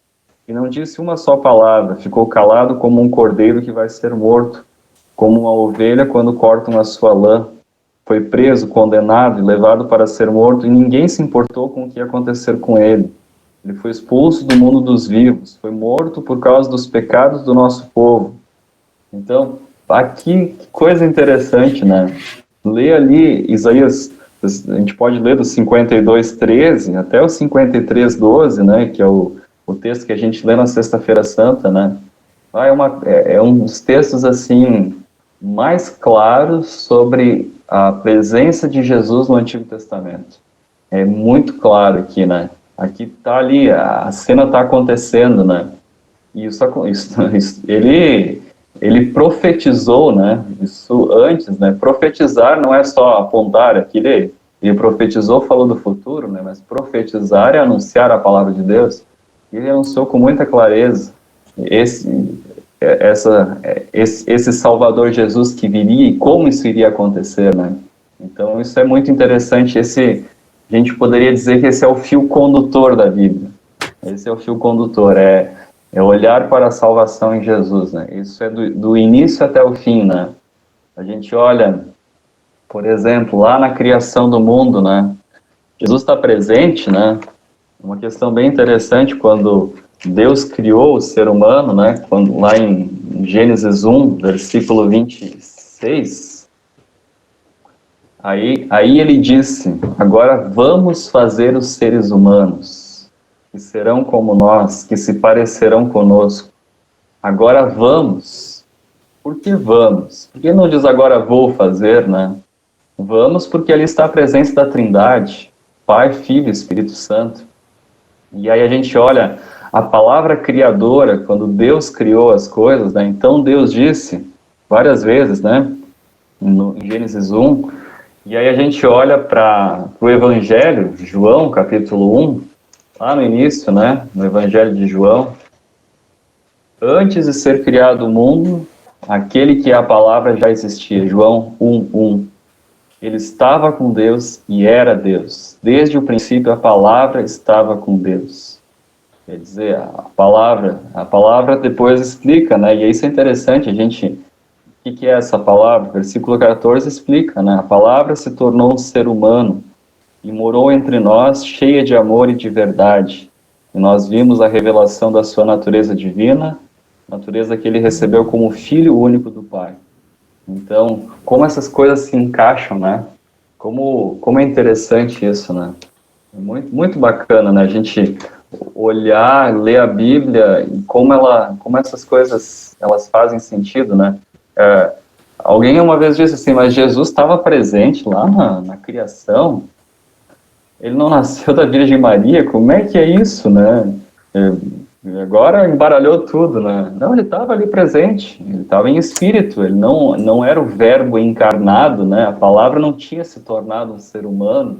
e não disse uma só palavra, ficou calado como um cordeiro que vai ser morto, como uma ovelha quando cortam a sua lã. Foi preso, condenado e levado para ser morto e ninguém se importou com o que ia acontecer com ele. Ele foi expulso do mundo dos vivos, foi morto por causa dos pecados do nosso povo. Então, aqui, que coisa interessante, né? Lê ali Isaías, a gente pode ler do 52:13 até o 53:12, né, que é o texto que a gente lê na Sexta-feira Santa, né, é um dos textos, assim, mais claros sobre a presença de Jesus no Antigo Testamento. É muito claro aqui, né, aqui tá ali, a cena tá acontecendo, né, e ele ele profetizou, né? Isso antes, né? Profetizar não é só apontar aquilo. Ele profetizou, falou do futuro, né? Mas profetizar é anunciar a palavra de Deus. Ele anunciou com muita clareza esse Salvador Jesus que viria e como isso iria acontecer, né? Então isso é muito interessante. A gente poderia dizer que esse é o fio condutor da Bíblia. Esse é o fio condutor, é olhar para a salvação em Jesus, né? Isso é do início até o fim, né? A gente olha, por exemplo, lá na criação do mundo, né? Jesus está presente, né? Uma questão bem interessante quando Deus criou o ser humano, né? Quando, lá em Gênesis 1, versículo 26, aí ele disse, agora vamos fazer os seres humanos, que serão como nós, que se parecerão conosco. Agora vamos. Por que vamos? Por que não diz agora vou fazer, né? Vamos porque ali está a presença da Trindade, Pai, Filho e Espírito Santo. E aí a gente olha a palavra criadora, quando Deus criou as coisas, né? Então Deus disse várias vezes, né? Em Gênesis 1, e aí a gente olha para o Evangelho, João, capítulo 1, lá no início, né? No Evangelho de João, antes de ser criado o mundo, aquele que é a palavra já existia. João 1:1. Ele estava com Deus e era Deus. Desde o princípio a palavra estava com Deus. Quer dizer, a palavra depois explica, né? E isso é interessante, o que é essa palavra? Versículo 14 explica, né? A palavra se tornou um ser humano e morou entre nós, cheia de amor e de verdade. E nós vimos a revelação da sua natureza divina, natureza que ele recebeu como filho único do Pai. Então, como essas coisas se encaixam, né? Como é interessante isso, né? É muito, muito bacana, né? A gente olhar, ler a Bíblia e como essas coisas, elas fazem sentido, né? Alguém uma vez disse assim, mas Jesus estava presente lá na criação? Ele não nasceu da Virgem Maria? Como é que é isso, né? Agora embaralhou tudo, né? Não, ele estava ali presente, ele estava em espírito, ele não era o verbo encarnado, né? A palavra não tinha se tornado um ser humano,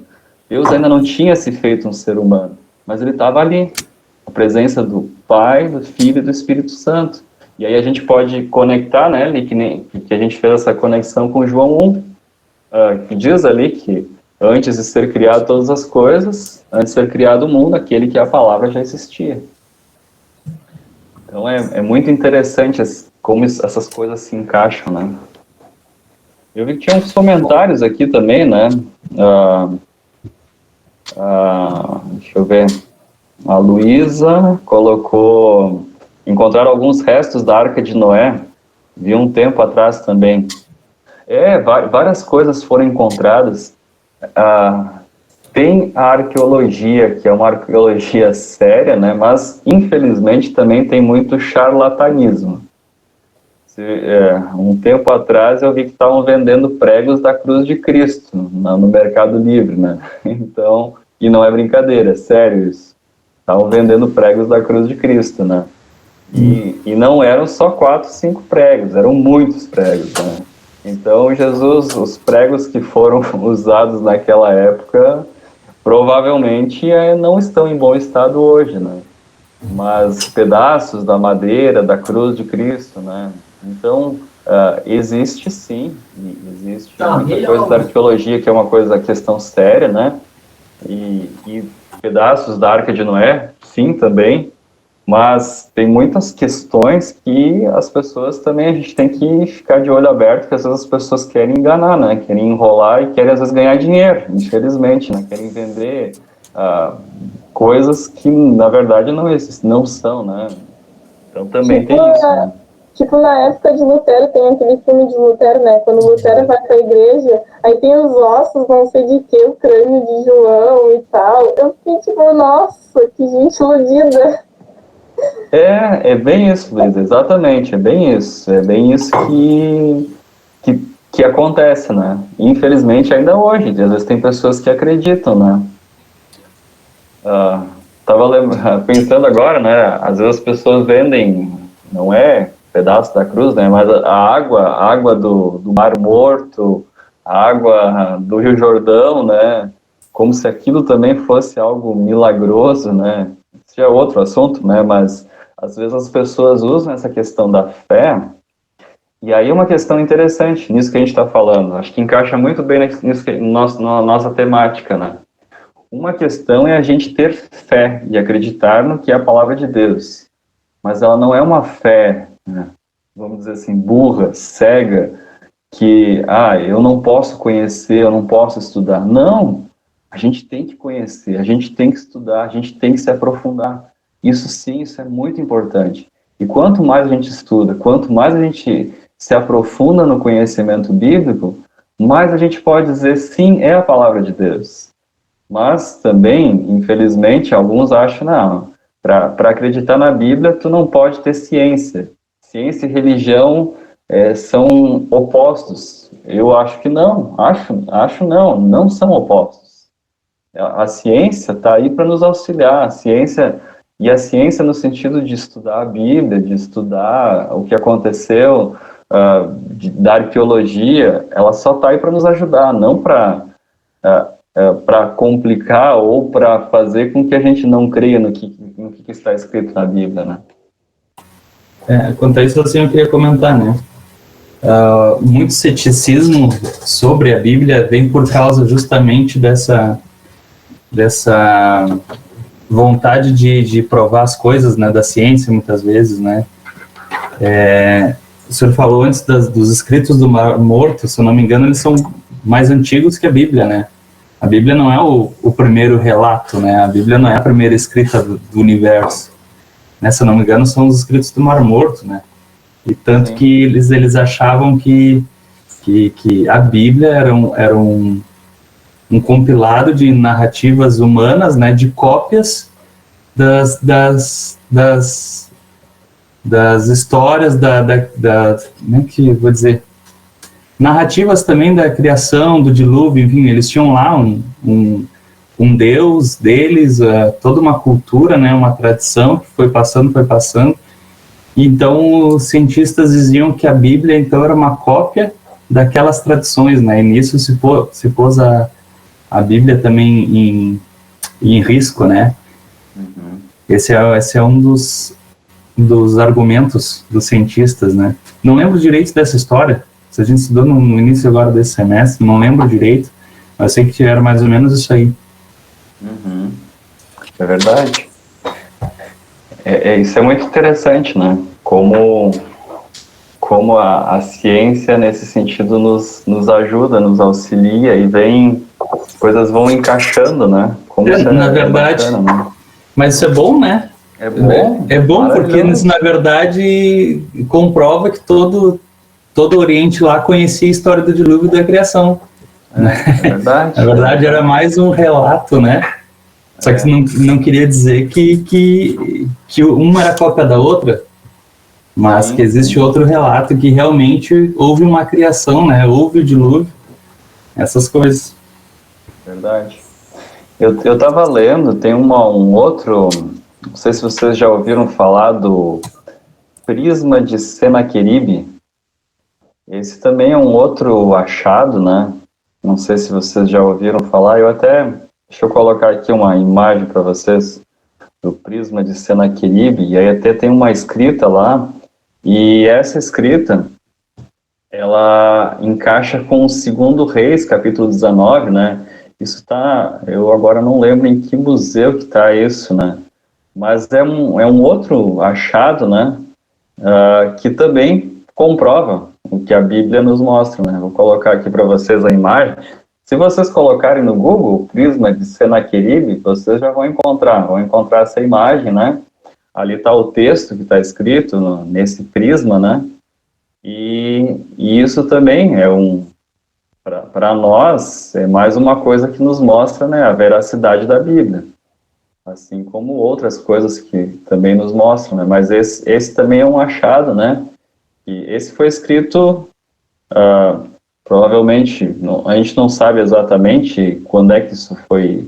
Deus ainda não tinha se feito um ser humano, mas ele estava ali, a presença do Pai, do Filho e do Espírito Santo. E aí a gente pode conectar, né, ali, que a gente fez essa conexão com João 1, que diz ali que antes de ser criado todas as coisas, antes de ser criado o mundo, aquele que é a palavra já existia. Então é muito interessante como essas coisas se encaixam, né? Eu vi que tinha uns comentários aqui também, né? Deixa eu ver. A Luísa colocou... Encontraram alguns restos da Arca de Noé. Vi um tempo atrás também. Várias coisas foram encontradas. Tem a arqueologia, que é uma arqueologia séria, né? Mas, infelizmente, também tem muito charlatanismo. Um tempo atrás eu vi que estavam vendendo pregos da cruz de Cristo no Mercado Livre, né? Então, e não é brincadeira, é sério isso. Estavam vendendo pregos da cruz de Cristo, né? E não eram só 4, 5 pregos, eram muitos pregos, né? Então, Jesus, os pregos que foram usados naquela época, provavelmente não estão em bom estado hoje, né? Mas pedaços da madeira, da cruz de Cristo, né? Então, existe sim, existe muita coisa da arqueologia que é uma questão séria, né? E pedaços da Arca de Noé, sim, também. Mas tem muitas questões que as pessoas também, a gente tem que ficar de olho aberto, porque às vezes as pessoas querem enganar, né? Querem enrolar e querem às vezes ganhar dinheiro, infelizmente, né? Querem vender coisas que na verdade não são, né? Então também tem isso, né? Tipo, na época de Lutero, tem aquele filme de Lutero, né? Quando Lutero vai pra igreja, aí tem os ossos, não sei de que, o crânio de João e tal. Eu fiquei tipo, nossa, que gente iludida. É bem isso, Luiz, exatamente, é bem isso que acontece, né? Infelizmente ainda hoje, às vezes tem pessoas que acreditam, né? Tava pensando agora, né? Às vezes as pessoas vendem, não é pedaço da cruz, né? Mas a água do Mar Morto, a água do Rio Jordão, né? Como se aquilo também fosse algo milagroso, né? Isso é outro assunto, né? Mas às vezes as pessoas usam essa questão da fé, e aí uma questão interessante nisso que a gente está falando, acho que encaixa muito bem na nossa temática, né? Uma questão é a gente ter fé e acreditar no que é a palavra de Deus, mas ela não é uma fé, né, vamos dizer assim, burra, cega, que, eu não posso conhecer, eu não posso estudar. Não, a gente tem que conhecer, a gente tem que estudar, a gente tem que se aprofundar. Isso sim, isso é muito importante. E quanto mais a gente estuda, quanto mais a gente se aprofunda no conhecimento bíblico, mais a gente pode dizer, sim, é a palavra de Deus. Mas também, infelizmente, alguns acham, não, para acreditar na Bíblia, tu não pode ter ciência. Ciência e religião são opostos. Eu acho que não, não são opostos. A ciência está aí para nos auxiliar, a ciência no sentido de estudar a Bíblia, de estudar o que aconteceu, da arqueologia, ela só está aí para nos ajudar, não para complicar ou para fazer com que a gente não creia no que está escrito na Bíblia, né? Quanto a isso, assim, eu queria comentar, né? Muito ceticismo sobre a Bíblia vem por causa justamente dessa vontade de provar as coisas, né, da ciência, muitas vezes, né? O senhor falou antes dos escritos do Mar Morto, se eu não me engano, eles são mais antigos que a Bíblia, né? A Bíblia não é o primeiro relato, né? A Bíblia não é a primeira escrita do universo. Né? Se eu não me engano, são os escritos do Mar Morto, né? E tanto Sim. que eles achavam que a Bíblia era um compilado de narrativas humanas, né? De cópias das histórias como é que eu vou dizer? Narrativas também da criação, do dilúvio, enfim, eles tinham lá um deus deles, toda uma cultura, né, uma tradição que foi passando. Então, os cientistas diziam que a Bíblia, então, era uma cópia daquelas tradições, né, e nisso se pôs a Bíblia também em risco, né. Uhum. Esse é um dos argumentos dos cientistas, né. Não lembro direito dessa história. A gente estudou no início agora desse semestre, não lembro direito, mas sei que era mais ou menos isso aí. Uhum. É verdade. Isso é muito interessante, né? Como a ciência, nesse sentido, nos ajuda, nos auxilia e as coisas vão encaixando, né? Na verdade, bacana, né? Mas isso é bom, né? É bom. É bom porque isso, na verdade, comprova que todo o Oriente lá conhecia a história do dilúvio e da criação. É verdade. Na verdade, era mais um relato, né? Só que não queria dizer que uma era cópia da outra, mas que existe outro relato que realmente houve uma criação, né? Houve o dilúvio, essas coisas. Verdade. Eu estava lendo, tem um outro, não sei se vocês já ouviram falar do prisma de Senaqueribe. Esse também é um outro achado, né? Não sei se vocês já ouviram falar. Deixa eu colocar aqui uma imagem para vocês do prisma de Senaqueribe. E aí até tem uma escrita lá. E essa escrita, ela encaixa com o 2 Reis, capítulo 19, né? Isso eu agora não lembro em que museu que está isso, né? Mas é um outro achado, né? Que também comprova o que a Bíblia nos mostra, né? Vou colocar aqui para vocês a imagem. Se vocês colocarem no Google prisma de Senaqueribe, vocês já vão encontrar essa imagem, né? Ali está o texto que está escrito nesse prisma, né? E isso também para nós, é mais uma coisa que nos mostra, né, a veracidade da Bíblia. Assim como outras coisas que também nos mostram, né? Mas esse também é um achado, né? E esse foi escrito, provavelmente, a gente não sabe exatamente quando é que isso foi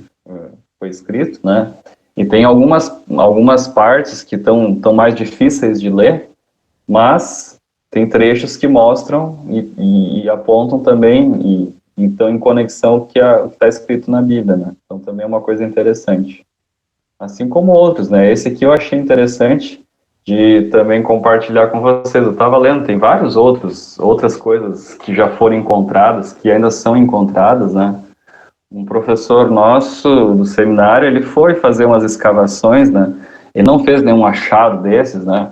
escrito, né? E tem algumas partes que estão mais difíceis de ler, mas tem trechos que mostram e apontam também, e então em conexão com o que está escrito na Bíblia, né? Então também é uma coisa interessante. Assim como outros, né? Esse aqui eu achei interessante de também compartilhar com vocês. Eu estava lendo, tem vários outras coisas que já foram encontradas, que ainda são encontradas, né? Um professor nosso do seminário, ele foi fazer umas escavações, né? Ele não fez nenhum achado desses, né?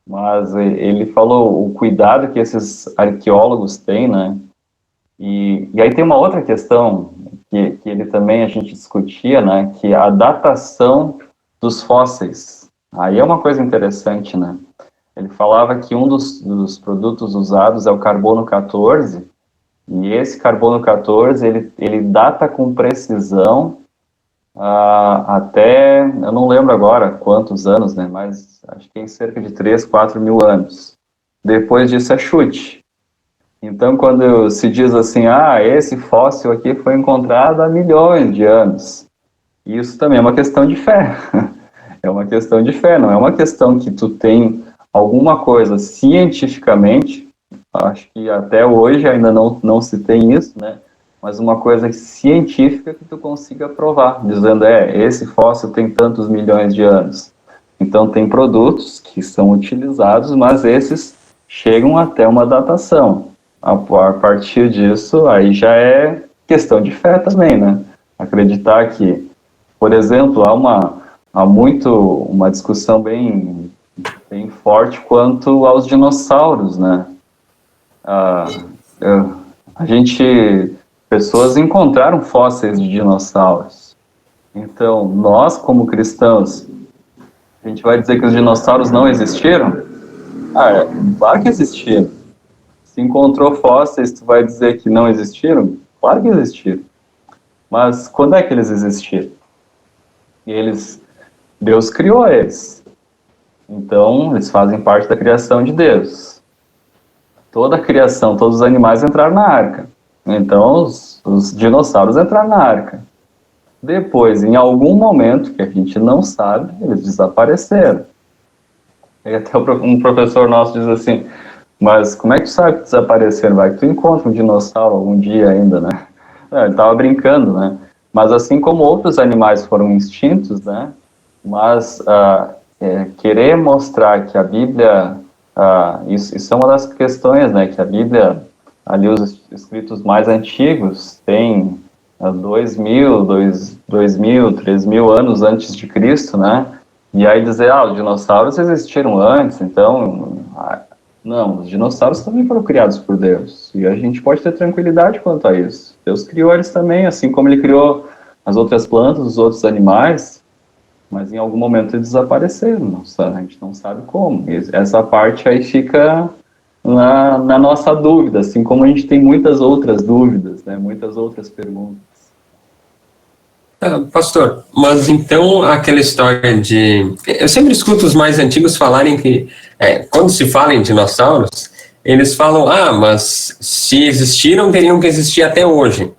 Mas ele falou o cuidado que esses arqueólogos têm, né? E aí tem uma outra questão que ele também a gente discutia, né? Que é a datação dos fósseis. Aí é uma coisa interessante, né? Ele falava que um dos produtos usados é o carbono 14, e esse carbono 14, ele data com precisão até, eu não lembro agora quantos anos, né? Mas acho que em cerca de 3, 4 mil anos. Depois disso é chute. Então, quando se diz assim, esse fóssil aqui foi encontrado há milhões de anos, isso também é uma questão de fé. É uma questão de fé, não é uma questão que tu tem alguma coisa cientificamente, acho que até hoje ainda não se tem isso, né? Mas uma coisa científica que tu consiga provar, dizendo, esse fóssil tem tantos milhões de anos. Então, tem produtos que são utilizados, mas esses chegam até uma datação. A partir disso, aí já é questão de fé também, né? Acreditar que, por exemplo, há uma discussão bem forte quanto aos dinossauros, né? Pessoas encontraram fósseis de dinossauros. Então, nós, como cristãos, a gente vai dizer que os dinossauros não existiram? Claro que existiram. Se encontrou fósseis, tu vai dizer que não existiram? Claro que existiram. Mas quando é que eles existiram? Deus criou eles. Então, eles fazem parte da criação de Deus. Toda a criação, todos os animais entraram na arca. Então, os dinossauros entraram na arca. Depois, em algum momento, que a gente não sabe, eles desapareceram. E até um professor nosso diz assim, mas como é que tu sabe que desapareceram? Vai que tu encontra um dinossauro algum dia ainda, né? Ele estava brincando, né? Mas assim como outros animais foram extintos, né? Mas querer mostrar que a Bíblia... isso é uma das questões, né? Que a Bíblia, ali os escritos mais antigos, tem 2.000, 3.000 anos antes de Cristo, né? E aí dizer, os dinossauros existiram antes, então... Não, os dinossauros também foram criados por Deus. E a gente pode ter tranquilidade quanto a isso. Deus criou eles também, assim como Ele criou as outras plantas, os outros animais, mas em algum momento eles desapareceram. A gente não sabe como. E essa parte aí fica na nossa dúvida, assim como a gente tem muitas outras dúvidas, né? Muitas outras perguntas. Pastor, mas então aquela história de... Eu sempre escuto os mais antigos falarem que, quando se fala em dinossauros, eles falam, mas se existiram, teriam que existir até hoje.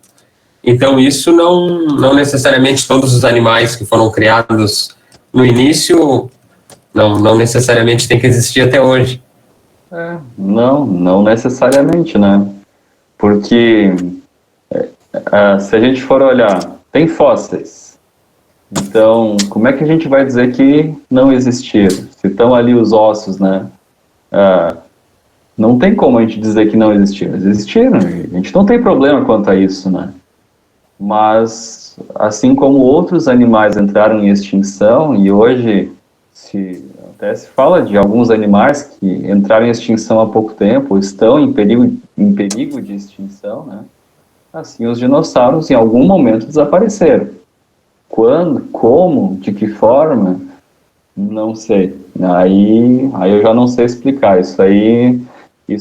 Então isso não necessariamente todos os animais que foram criados no início, não necessariamente tem que existir até hoje. Não necessariamente, né? Porque se a gente for olhar, tem fósseis. Então, como é que a gente vai dizer que não existiram? Se estão ali os ossos, né? Não tem como a gente dizer que não existiram. Existiram, a gente não tem problema quanto a isso, né? Mas, assim como outros animais entraram em extinção, e hoje até se fala de alguns animais que entraram em extinção há pouco tempo, ou estão em perigo de extinção, né? Assim, os dinossauros, em algum momento, desapareceram. Quando, como, de que forma, não sei. Aí eu já não sei explicar. Isso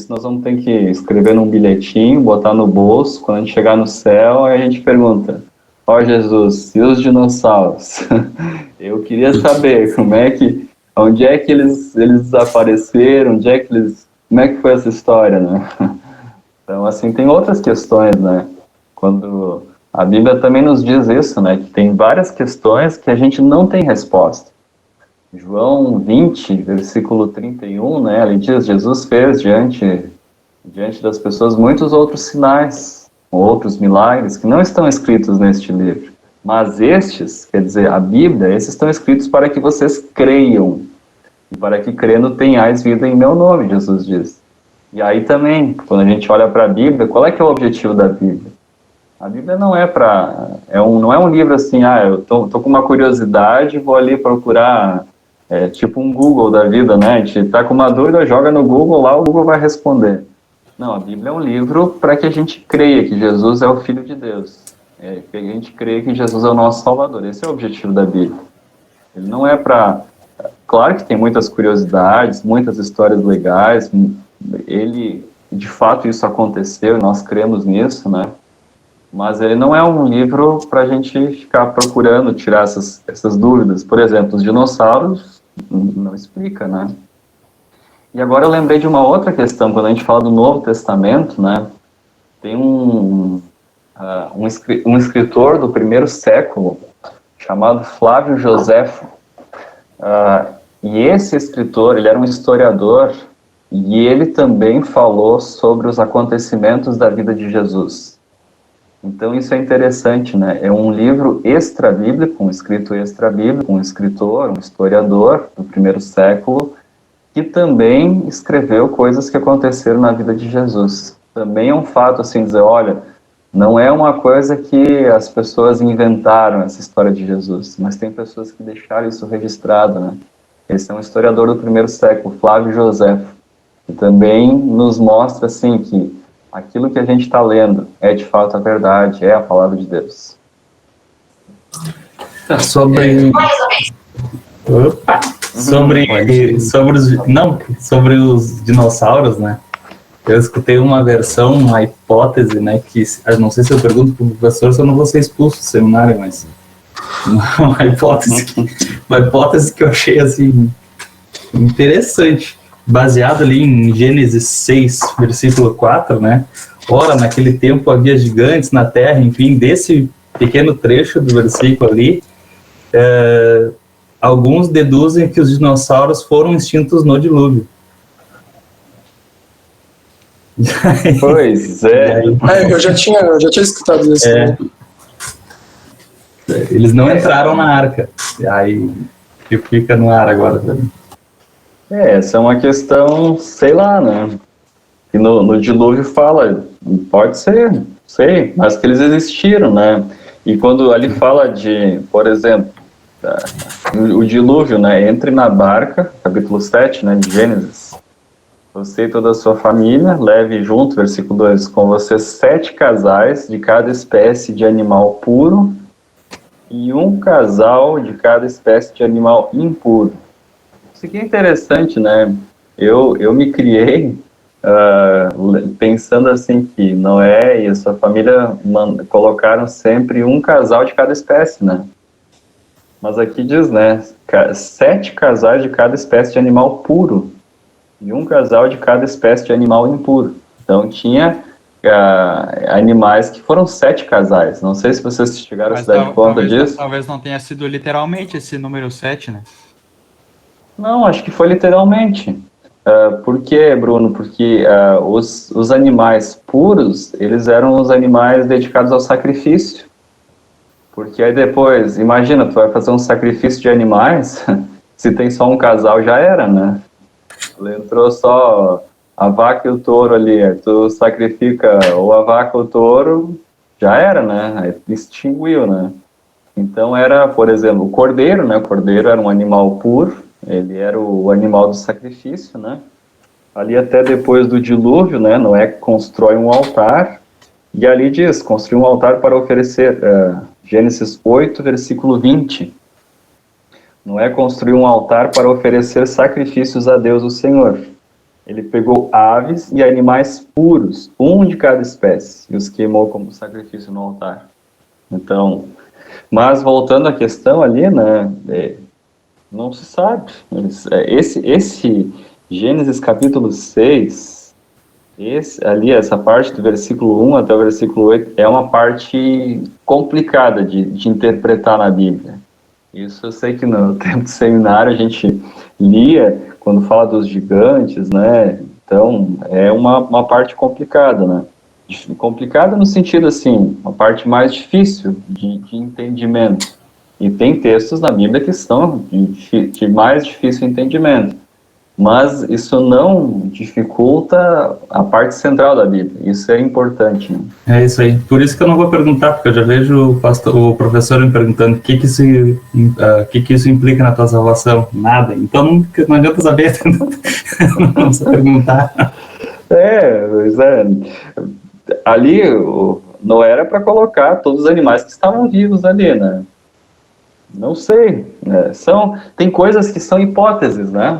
nós vamos ter que escrever num bilhetinho, botar no bolso. Quando a gente chegar no céu, aí a gente pergunta, Jesus, e os dinossauros? Eu queria saber onde é que eles desapareceram, como é que foi essa história, né? Então, assim, tem outras questões, né? Quando a Bíblia também nos diz isso, né? Que tem várias questões que a gente não tem resposta. João 20, versículo 31, né, ele diz, Jesus fez diante das pessoas muitos outros sinais, outros milagres que não estão escritos neste livro. Mas estes, quer dizer, a Bíblia, esses estão escritos para que vocês creiam. E para que crendo tenhais vida em meu nome, Jesus diz. E aí também, quando a gente olha para a Bíblia, qual é que é o objetivo da Bíblia? A Bíblia não é não é um livro assim, eu tô com uma curiosidade, vou ali procurar, tipo um Google da vida, né? A gente tá com uma dúvida, joga no Google, lá o Google vai responder. Não, a Bíblia é um livro para que a gente creia que Jesus é o Filho de Deus. Que a gente creia que Jesus é o nosso Salvador. Esse é o objetivo da Bíblia. Ele não é para... Claro que tem muitas curiosidades, muitas histórias legais. De fato, isso aconteceu e nós cremos nisso, né? Mas ele não é um livro para a gente ficar procurando tirar essas dúvidas. Por exemplo, os dinossauros não explica, né? E agora eu lembrei de uma outra questão, quando a gente fala do Novo Testamento, né? Tem um escritor do primeiro século chamado Flávio Joséfo. E esse escritor, ele era um historiador e ele também falou sobre os acontecimentos da vida de Jesus. Então isso é interessante, né? É um livro extra-bíblico, um escrito extra-bíblico, um escritor, um historiador do primeiro século, que também escreveu coisas que aconteceram na vida de Jesus. Também é um fato, assim, dizer, olha, não é uma coisa que as pessoas inventaram essa história de Jesus, mas tem pessoas que deixaram isso registrado, né? Esse é um historiador do primeiro século, Flávio Joséfo, que também nos mostra, assim, que aquilo que a gente está lendo é de fato a verdade, é a palavra de Deus. Sobre os dinossauros, né? Eu escutei uma versão, uma hipótese, né? Que eu não sei se eu pergunto para o professor se eu não vou ser expulso do seminário, mas uma hipótese que eu achei assim interessante, baseado ali em Gênesis 6, versículo 4, né? Ora, naquele tempo havia gigantes na terra, enfim, desse pequeno trecho do versículo ali, alguns deduzem que os dinossauros foram extintos no dilúvio. Pois é. Eu já tinha escutado isso. Eles não entraram na arca. Aí fica no ar agora também. Essa é uma questão, sei lá, né? E no dilúvio fala, pode ser, sei, mas que eles existiram, né? E quando ali fala de, por exemplo, o dilúvio, né? Entre na barca, capítulo 7, né, de Gênesis. Você e toda a sua família, leve junto, versículo 2, com você 7 casais de cada espécie de animal puro e um casal de cada espécie de animal impuro. Isso aqui é interessante, né? Eu me criei pensando assim que Noé e a sua família colocaram sempre um casal de cada espécie, né? Mas aqui diz, né? 7 casais de cada espécie de animal puro e um casal de cada espécie de animal impuro. Então tinha animais que foram 7 casais. Não sei se vocês chegaram a se dar conta disso. Talvez não tenha sido literalmente esse número 7, né? Não, acho que foi literalmente. Por quê, Bruno? Porque os animais puros, eles eram os animais dedicados ao sacrifício. Porque aí depois, imagina, tu vai fazer um sacrifício de animais, se tem só um casal já era, né? Entrou só a vaca e o touro ali, aí tu sacrifica ou a vaca ou o touro, já era, né? Aí extinguiu, né? Então era, por exemplo, o cordeiro, né? O cordeiro era um animal puro, ele era o animal do sacrifício, né? Ali até depois do dilúvio, né? Noé constrói um altar, e ali diz, construiu um altar para oferecer, Gênesis 8, versículo 20. Noé construiu um altar para oferecer sacrifícios a Deus o Senhor. Ele pegou aves e animais puros, um de cada espécie, e os queimou como sacrifício no altar. Então, mas voltando à questão ali, né, não se sabe. Esse Gênesis capítulo 6, essa parte do versículo 1 até o versículo 8, é uma parte complicada de interpretar na Bíblia. Isso eu sei que no tempo do seminário a gente lia quando fala dos gigantes, né? Então, é uma parte complicada, né? Complicada no sentido, assim, uma parte mais difícil de entendimento. E tem textos na Bíblia que são de mais difícil entendimento. Mas isso não dificulta a parte central da Bíblia. Isso é importante, né? É isso aí. Por isso que eu não vou perguntar, porque eu já vejo o professor me perguntando o que que isso implica na tua salvação. Nada. Então não adianta saber. Não precisa perguntar. Pois é. Ali não era para colocar todos os animais que estavam vivos ali, né? Não sei. Né? Tem coisas que são hipóteses, né?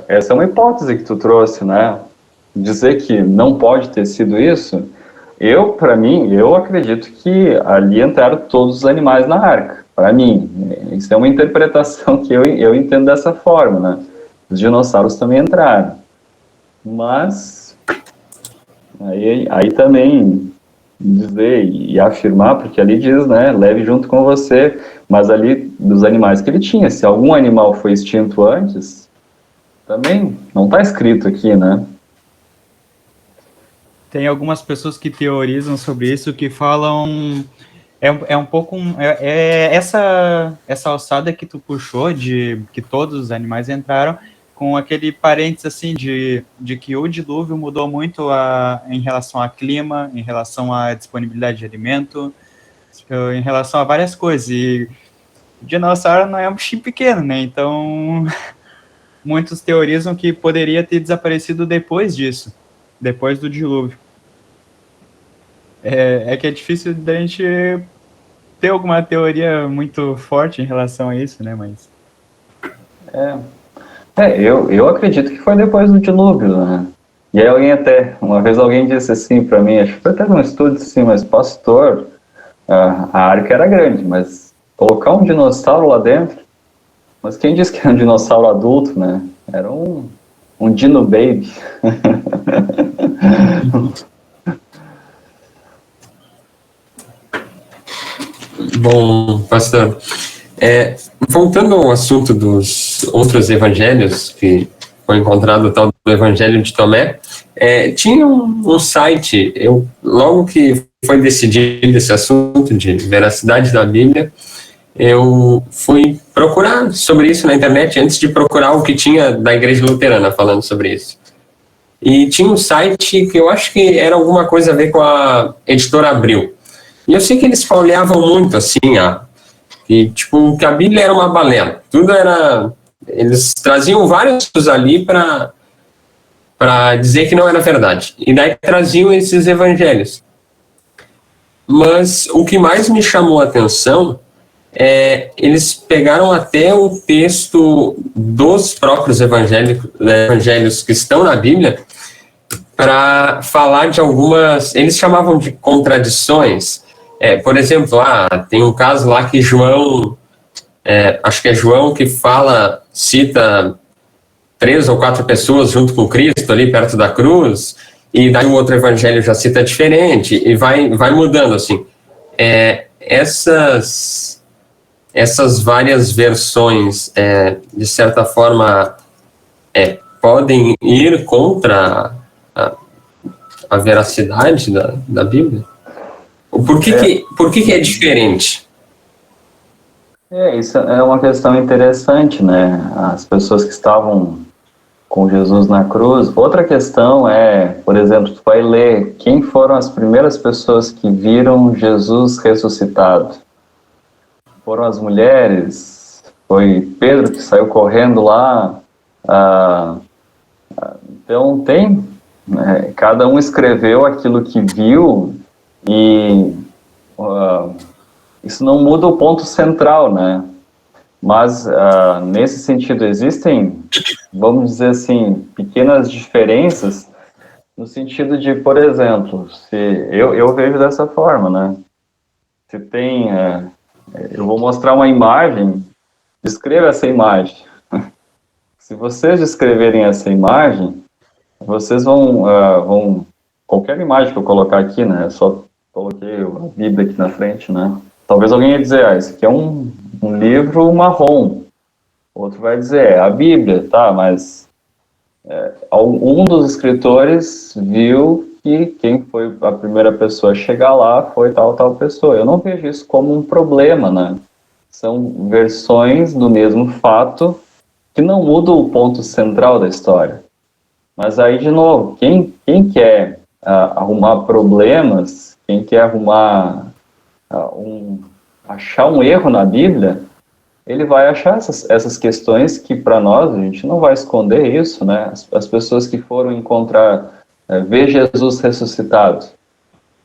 Essa é uma hipótese que tu trouxe, né? Dizer que não pode ter sido isso, para mim, eu acredito que ali entraram todos os animais na arca. Para mim, isso é uma interpretação que eu entendo dessa forma, né? Os dinossauros também entraram. Mas, aí também dizer e afirmar, porque ali diz, né, leve junto com você, mas ali dos animais que ele tinha, se algum animal foi extinto antes, também não está escrito aqui, né? Tem algumas pessoas que teorizam sobre isso, que falam... É um pouco... essa alçada que tu puxou, de que todos os animais entraram, com aquele parênteses, assim, de que o dilúvio mudou muito em relação ao clima, em relação à disponibilidade de alimento, em relação a várias coisas. E o dinossauro não é um bichinho pequeno, né? Então... Muitos teorizam que poderia ter desaparecido depois disso, depois do dilúvio. É que é difícil da gente ter alguma teoria muito forte em relação a isso, né? Mas... Eu acredito que foi depois do dilúvio, né? E aí uma vez alguém disse assim para mim, acho que foi até num estudo assim, mas pastor, a arca era grande, mas colocar um dinossauro lá dentro, mas quem disse que era um dinossauro adulto, né? Era um dino baby. Bom, pastor, voltando ao assunto dos outros evangelhos, que foi encontrado o tal do Evangelho de Tomé, tinha um site, logo que foi decidido esse assunto de veracidade da Bíblia, eu fui procurar sobre isso na internet antes de procurar o que tinha da Igreja Luterana falando sobre isso. E tinha um site que eu acho que era alguma coisa a ver com a Editora Abril. E eu sei que eles pauleavam muito, assim, que a Bíblia era uma balela. Eles traziam vários ali para dizer que não era verdade. E daí traziam esses evangelhos. Mas o que mais me chamou a atenção eles pegaram até o texto dos próprios evangelhos que estão na Bíblia para falar de algumas, eles chamavam de contradições. Por exemplo, tem um caso lá que João, acho que é João que cita 3 ou 4 pessoas junto com Cristo ali perto da cruz, e daí o outro evangelho já cita diferente, e vai mudando, assim. Essas várias versões, de certa forma, podem ir contra a veracidade da Bíblia? Por que é diferente? Isso é uma questão interessante, né? As pessoas que estavam com Jesus na cruz. Outra questão por exemplo, tu vai ler quem foram as primeiras pessoas que viram Jesus ressuscitado. Foram as mulheres, foi Pedro que saiu correndo lá. Então cada um escreveu aquilo que viu e isso não muda o ponto central, né? Mas nesse sentido existem, vamos dizer assim, pequenas diferenças no sentido de, por exemplo, se eu vejo dessa forma, né? Se tem eu vou mostrar uma imagem, descreva essa imagem. Se vocês descreverem essa imagem, vocês vão qualquer imagem que eu colocar aqui, né? Eu só coloquei a Bíblia aqui na frente, né? talvez alguém ia dizer, esse aqui é um livro marrom. Outro vai dizer, é a Bíblia, tá, mas um dos escritores viu que quem foi a primeira pessoa a chegar lá foi tal pessoa. Eu não vejo isso como um problema, né? São versões do mesmo fato que não mudam o ponto central da história. Mas aí, de novo, quem quer arrumar problemas, quem quer achar um erro na Bíblia, ele vai achar essas questões que, para nós, a gente não vai esconder isso, né? As pessoas que foram encontrar, ver Jesus ressuscitado,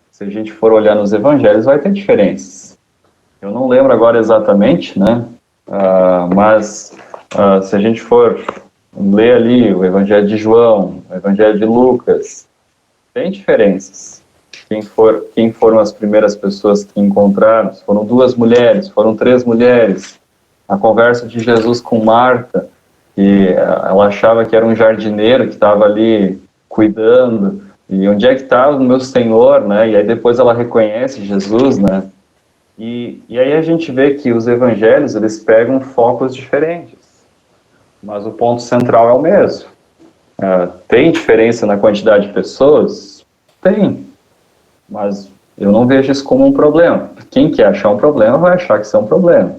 se a gente for olhar nos evangelhos, vai ter diferenças. Eu não lembro agora exatamente, né? Mas se a gente for ler ali o Evangelho de João, o Evangelho de Lucas, tem diferenças. Quem foram as primeiras pessoas que encontraram? Foram 2 mulheres, foram 3 mulheres. A conversa de Jesus com Marta, que ela achava que era um jardineiro que estava ali cuidando, e onde é que estava o meu Senhor, né? E aí depois ela reconhece Jesus, né? E aí a gente vê que os evangelhos, eles pegam focos diferentes, mas o ponto central é o mesmo. Tem diferença na quantidade de pessoas? Tem, mas eu não vejo isso como um problema. Quem quer achar um problema vai achar que isso é um problema.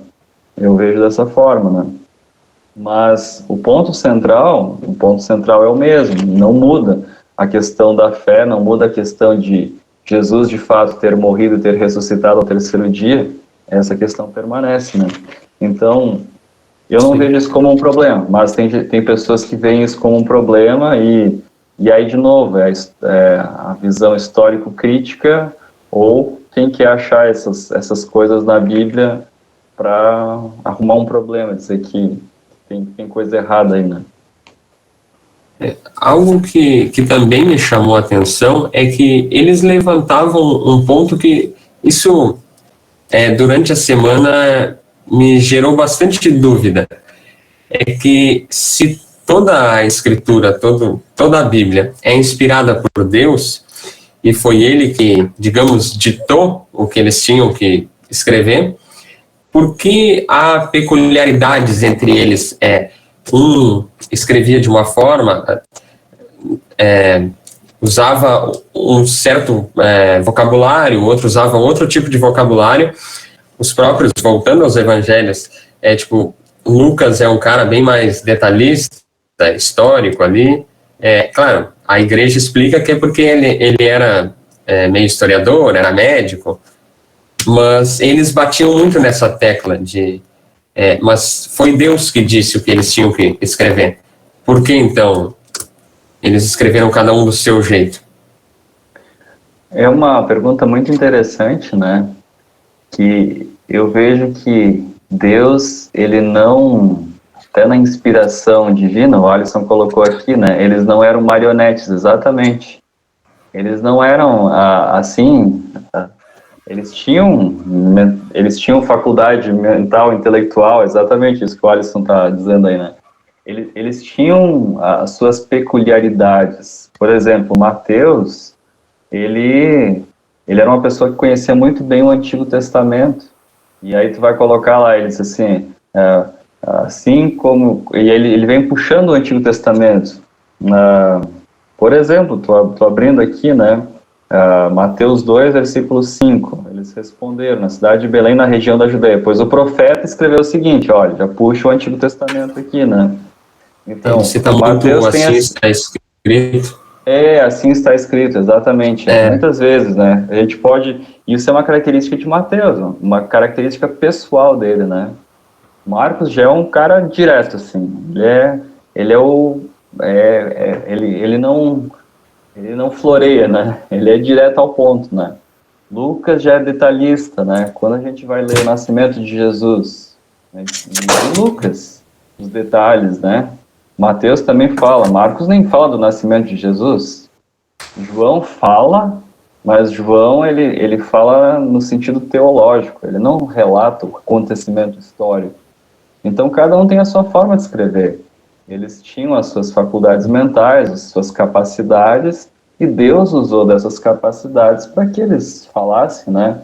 Eu vejo dessa forma, né? Mas o ponto central é o mesmo, não muda. A questão da fé não muda, a questão de Jesus de fato ter morrido, ter ressuscitado ao 3º dia, essa questão permanece, né? Então, eu não vejo isso como um problema, mas tem pessoas que veem isso como um problema e aí, de novo, a visão histórico-crítica ou quem quer achar essas coisas na Bíblia para arrumar um problema, dizer que tem coisa errada aí, né? Algo que também me chamou a atenção é que eles levantavam um ponto que isso, durante a semana, me gerou bastante dúvida. É que se toda a Escritura, toda a Bíblia é inspirada por Deus, e foi Ele que, digamos, ditou o que eles tinham que escrever, por que há peculiaridades entre eles? Um escrevia de uma forma, usava um certo vocabulário, o outro usava outro tipo de vocabulário. Os próprios, voltando aos evangelhos, Lucas é um cara bem mais detalhista, histórico ali. Claro, a igreja explica que é porque ele era meio historiador, era médico, mas eles batiam muito nessa tecla mas foi Deus que disse o que eles tinham que escrever. Por que, então, eles escreveram cada um do seu jeito? É uma pergunta muito interessante, né? Que eu vejo que Deus, ele não... Até na inspiração divina, o Alisson colocou aqui, né? Eles não eram marionetes, exatamente. Eles não eram assim... Eles tinham faculdade mental, intelectual, exatamente isso que o Alisson está dizendo aí, né? Eles tinham as suas peculiaridades. Por exemplo, Mateus, ele era uma pessoa que conhecia muito bem o Antigo Testamento. E aí tu vai colocar lá, ele diz assim como... E ele vem puxando o Antigo Testamento. Por exemplo, tô abrindo aqui, né? Mateus 2, versículo 5, eles responderam, na cidade de Belém, na região da Judeia, pois o profeta escreveu o seguinte, olha, já puxa o Antigo Testamento aqui, né? Então, Mateus tem assim está escrito. Assim está escrito, exatamente. Muitas vezes, né? A gente pode... Isso é uma característica de Mateus, uma característica pessoal dele, né? Marcos já é um cara direto, assim. Ele não floreia, né? Ele é direto ao ponto, né? Lucas já é detalhista, né? Quando a gente vai ler o nascimento de Jesus, né? Lucas, os detalhes, né? Mateus também fala, Marcos nem fala do nascimento de Jesus. João fala, mas João, ele fala no sentido teológico, ele não relata o acontecimento histórico. Então, cada um tem a sua forma de escrever. Eles tinham as suas faculdades mentais, as suas capacidades, e Deus usou dessas capacidades para que eles falassem, né,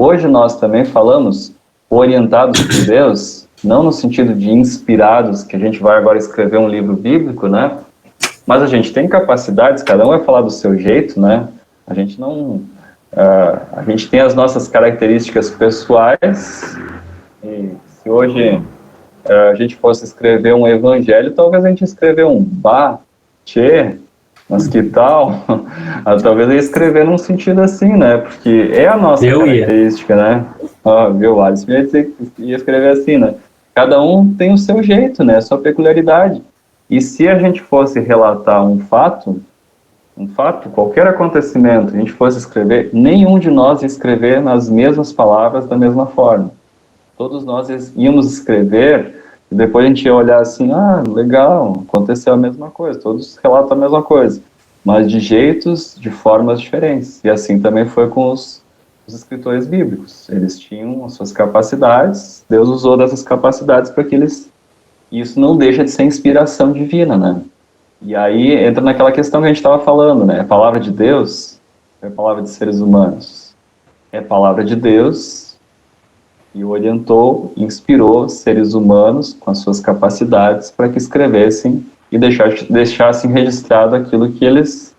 Hoje nós também falamos orientados por Deus, não no sentido de inspirados, que a gente vai agora escrever um livro bíblico, né? Mas a gente tem capacidades, cada um vai falar do seu jeito, né? A gente não... a gente tem as nossas características pessoais, e se hoje a gente fosse escrever um evangelho, talvez a gente escrever um mas que tal? Talvez eu ia escrever num sentido assim, né? Porque é a nossa característica, né? Viu, o Alisson ia escrever assim, né? Cada um tem o seu jeito, né? A sua peculiaridade. E se a gente fosse relatar um fato, qualquer acontecimento, a gente fosse escrever, nenhum de nós ia escrever nas mesmas palavras, da mesma forma. Todos nós íamos escrever, e depois a gente ia olhar assim, legal, aconteceu a mesma coisa, todos relatam a mesma coisa, mas de jeitos, de formas diferentes. E assim também foi com os escritores bíblicos. Eles tinham as suas capacidades, Deus usou dessas capacidades para que eles... Isso não deixa de ser inspiração divina, né? E aí entra naquela questão que a gente estava falando, né? É palavra de Deus, é palavra de seres humanos. É palavra de Deus e orientou, inspirou seres humanos com as suas capacidades para que escrevessem e deixassem registrado aquilo que eles,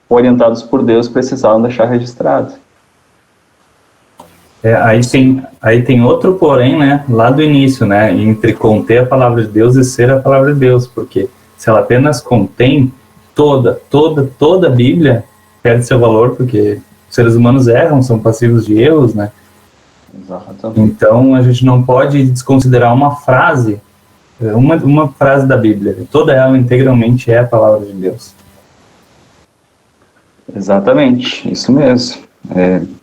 orientados por Deus, precisavam deixar registrado. Aí tem outro porém, né, lá do início, né, entre conter a palavra de Deus e ser a palavra de Deus, porque se ela apenas contém toda a Bíblia, perde seu valor, porque os seres humanos erram, são passivos de erros, né? Exatamente. Então a gente não pode desconsiderar uma frase da Bíblia. Toda ela integralmente é a palavra de Deus. Exatamente, isso mesmo.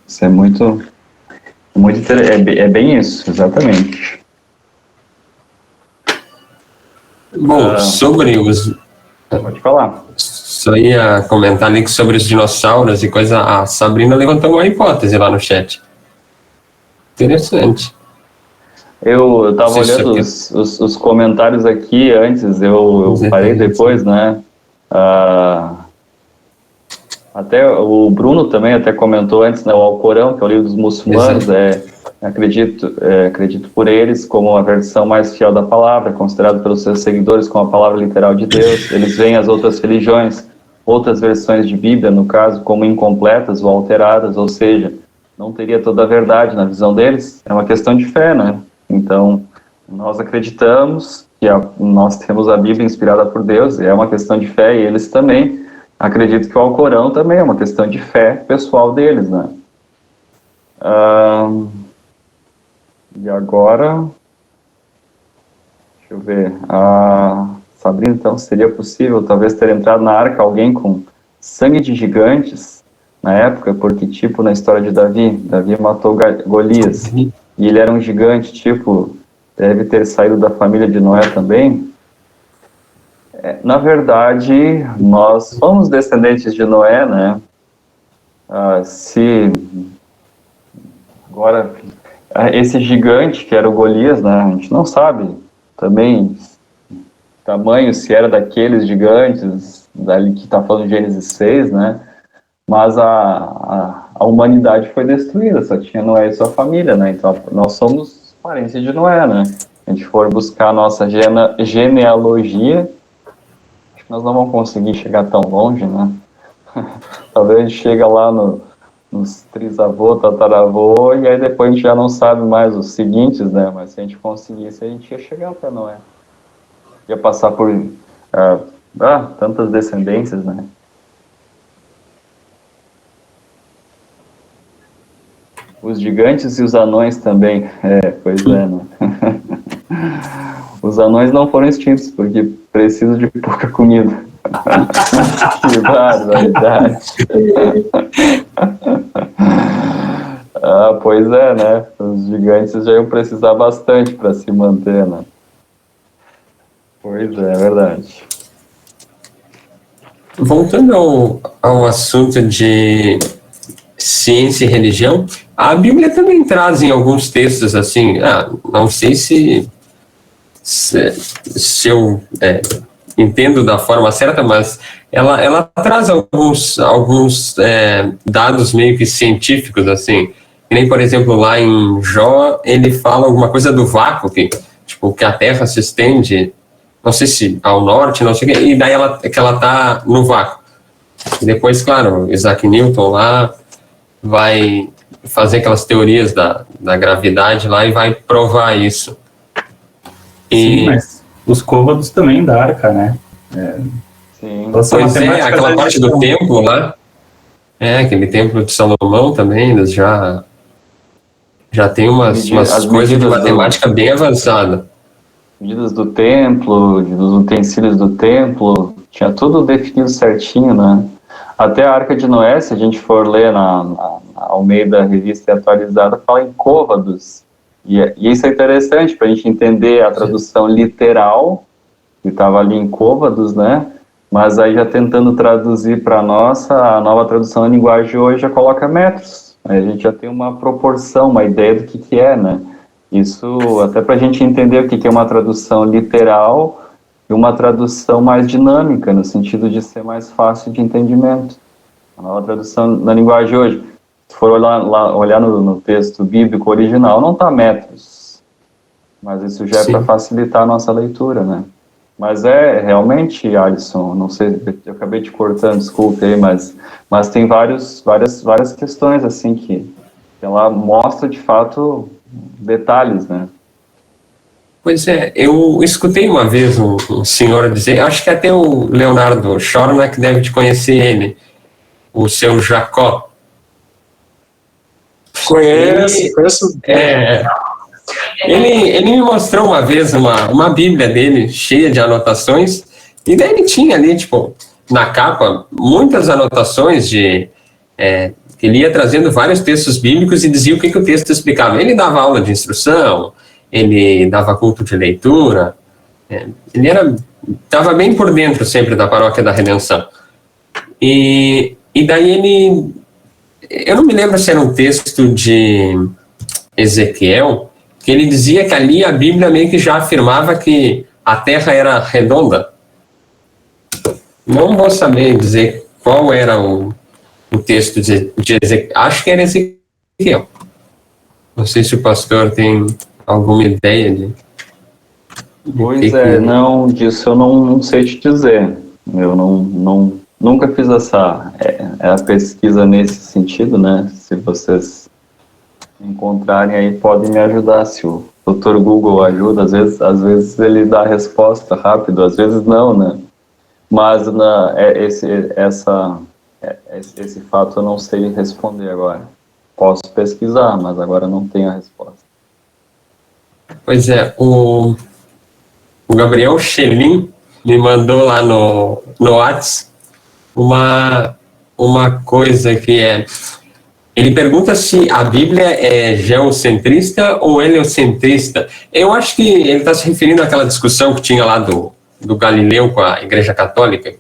Isso é bem isso, exatamente. Bom, sobre os... Pode falar. Só ia comentar ali sobre os dinossauros e coisa. A Sabrina levantou uma hipótese lá no chat. Interessante. Eu estava olhando os comentários aqui antes, eu parei depois, né? Até o Bruno também até comentou antes, né? O Alcorão, que é o livro dos muçulmanos, acredito por eles como a versão mais fiel da palavra, considerado pelos seus seguidores como a palavra literal de Deus. Eles veem as outras religiões, outras versões de Bíblia, no caso, como incompletas ou alteradas, ou seja, não teria toda a verdade na visão deles. É uma questão de fé, né? Então, nós acreditamos que nós temos a Bíblia inspirada por Deus, é uma questão de fé, e eles também acreditam que o Alcorão também é uma questão de fé pessoal deles, né? E agora, deixa eu ver, Sabrina, então, seria possível talvez ter entrado na arca alguém com sangue de gigantes na época, porque tipo na história de Davi matou Golias, e ele era um gigante, tipo, deve ter saído da família de Noé também. Na verdade, nós somos descendentes de Noé, né? Agora, esse gigante que era o Golias, né? A gente não sabe também tamanho, se era daqueles gigantes, dali que está falando de Gênesis 6, né? Mas a humanidade foi destruída, só tinha Noé e sua família, né? Então, nós somos parentes de Noé, né? Se a gente for buscar a nossa genealogia, acho que nós não vamos conseguir chegar tão longe, né? Talvez a gente chega lá nos trisavô, tataravô, e aí depois a gente já não sabe mais os seguintes, né? Mas se a gente conseguisse, a gente ia chegar até Noé. Ia passar por tantas descendências, né? Os gigantes e os anões também. Pois é, né? Os anões não foram extintos, porque precisam de pouca comida. Que barbaridade. Pois é, né? Os gigantes já iam precisar bastante para se manter, né? Pois é verdade. Voltando ao assunto de ciência e religião, a Bíblia também traz em alguns textos assim, não sei se eu entendo da forma certa, mas ela traz alguns dados meio que científicos, assim, Que nem, por exemplo, lá em Jó, ele fala alguma coisa do vácuo, que a Terra se estende, não sei se ao norte, não sei o que, e daí que ela tá no vácuo. E depois, claro, Isaac Newton lá vai fazer aquelas teorias da gravidade lá e vai provar isso. Sim, mas os côvados também da arca, né? Sim. Pois aquela parte do templo lá, aquele templo de Salomão também, eles já tem umas coisas de matemática bem avançada. Medidas do templo, dos utensílios do templo, tinha tudo definido certinho, né? Até a Arca de Noé, se a gente for ler na Almeida Revista Atualizada, fala em côvados. E isso é interessante para a gente entender a tradução literal, que estava ali em côvados, né? Mas aí já tentando traduzir para a nova tradução da linguagem hoje já coloca metros. Aí a gente já tem uma proporção, uma ideia do que é, né? Isso até para a gente entender o que é uma tradução literal e uma tradução mais dinâmica, no sentido de ser mais fácil de entendimento. A nova tradução da linguagem hoje, se for olhar no texto bíblico original, não está metros, mas isso já é para facilitar a nossa leitura, né? Mas realmente, Alisson, não sei, eu acabei te cortando, desculpe aí, mas tem várias questões assim que ela mostra de fato detalhes, né? Pois é, eu escutei uma vez um senhor dizer, acho que até o Leonardo Schornack deve te conhecer ele, o seu Jacó. Conheço. Ele me mostrou uma vez uma bíblia dele, cheia de anotações, e daí ele tinha ali, na capa, muitas anotações ele ia trazendo vários textos bíblicos e dizia o que o texto explicava. Ele dava aula de instrução, ele dava culto de leitura, ele estava bem por dentro sempre da Paróquia da Redenção. E daí eu não me lembro se era um texto de Ezequiel, que ele dizia que ali a Bíblia meio que já afirmava que a Terra era redonda. Não vou saber dizer qual era o texto de Ezequiel. Acho que era Ezequiel. Não sei se o pastor tem alguma ideia de Pois não, disso eu não sei te dizer. Eu nunca fiz essa pesquisa nesse sentido, né? Se vocês encontrarem aí, podem me ajudar. Se o Dr. Google ajuda, às vezes ele dá a resposta rápido, às vezes não, né? Mas esse fato eu não sei responder agora. Posso pesquisar, mas agora não tenho a resposta. Pois é, o Gabriel Schelin me mandou lá no WhatsApp uma coisa que ele pergunta se a Bíblia é geocentrista ou heliocentrista. Eu acho que ele está se referindo àquela discussão que tinha lá do Galileu com a Igreja Católica.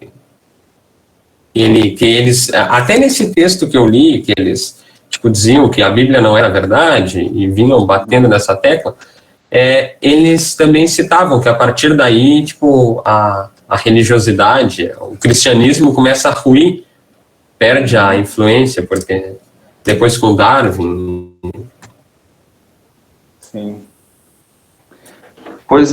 Que eles, até nesse texto que eu li, que eles diziam que a Bíblia não era verdade e vinham batendo nessa tecla, eles também citavam que a partir daí, a religiosidade, o cristianismo começa a ruir, perde a influência, porque depois com Darwin. Sim. Pois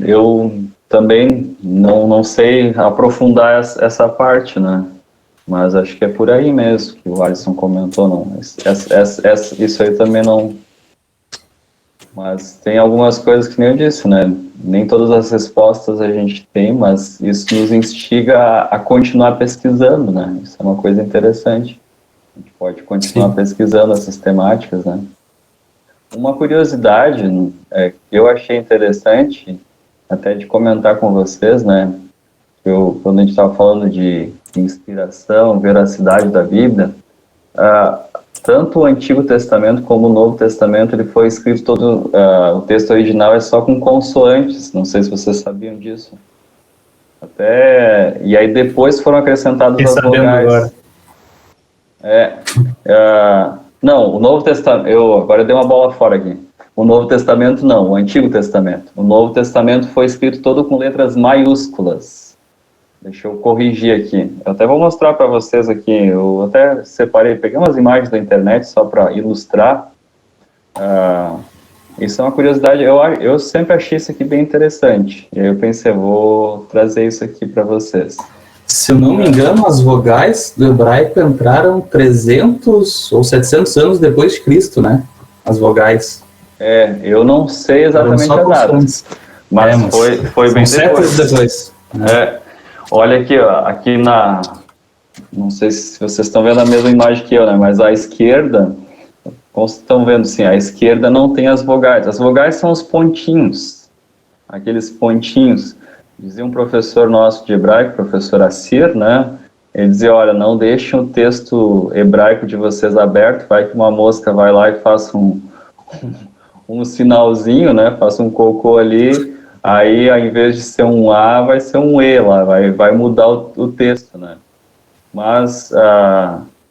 eu também não sei aprofundar essa parte, né? Mas acho que é por aí mesmo que o Alisson comentou, não. Isso aí também não. Mas tem algumas coisas que nem eu disse, né? Nem todas as respostas a gente tem, mas isso nos instiga a continuar pesquisando, né? Isso é uma coisa interessante. A gente pode continuar pesquisando essas temáticas, né? Uma curiosidade que eu achei interessante, até de comentar com vocês, né? Quando a gente estava falando de inspiração, veracidade da Bíblia, tanto o Antigo Testamento como o Novo Testamento, ele foi escrito todo, o texto original é só com consoantes, não sei se vocês sabiam disso. E aí depois foram acrescentados as vogais. Não, o Novo Testamento, agora eu dei uma bola fora aqui. O Novo Testamento não, o Antigo Testamento. O Novo Testamento foi escrito todo com letras maiúsculas. Deixa eu corrigir aqui. Eu até vou mostrar para vocês aqui. Eu até separei, peguei umas imagens da internet só para ilustrar. Isso é uma curiosidade. Eu sempre achei isso aqui bem interessante. E aí eu pensei, vou trazer isso aqui para vocês. Se eu não me engano, as vogais do hebraico entraram 300 ou 700 anos depois de Cristo, né? As vogais. Eu não sei exatamente a data, mas foi bem séculos depois. Olha aqui, ó, aqui não sei se vocês estão vendo a mesma imagem que eu, né? Mas à esquerda, como vocês estão vendo, sim, à esquerda não tem as vogais. As vogais são os pontinhos, aqueles pontinhos. Dizia um professor nosso de hebraico, professor Assir, né? Ele dizia, olha, não deixem o texto hebraico de vocês aberto, vai que uma mosca vai lá e faça um sinalzinho, né? Faça um cocô ali, aí ao invés de ser um A, vai ser um E lá, vai mudar o texto, né? Mas,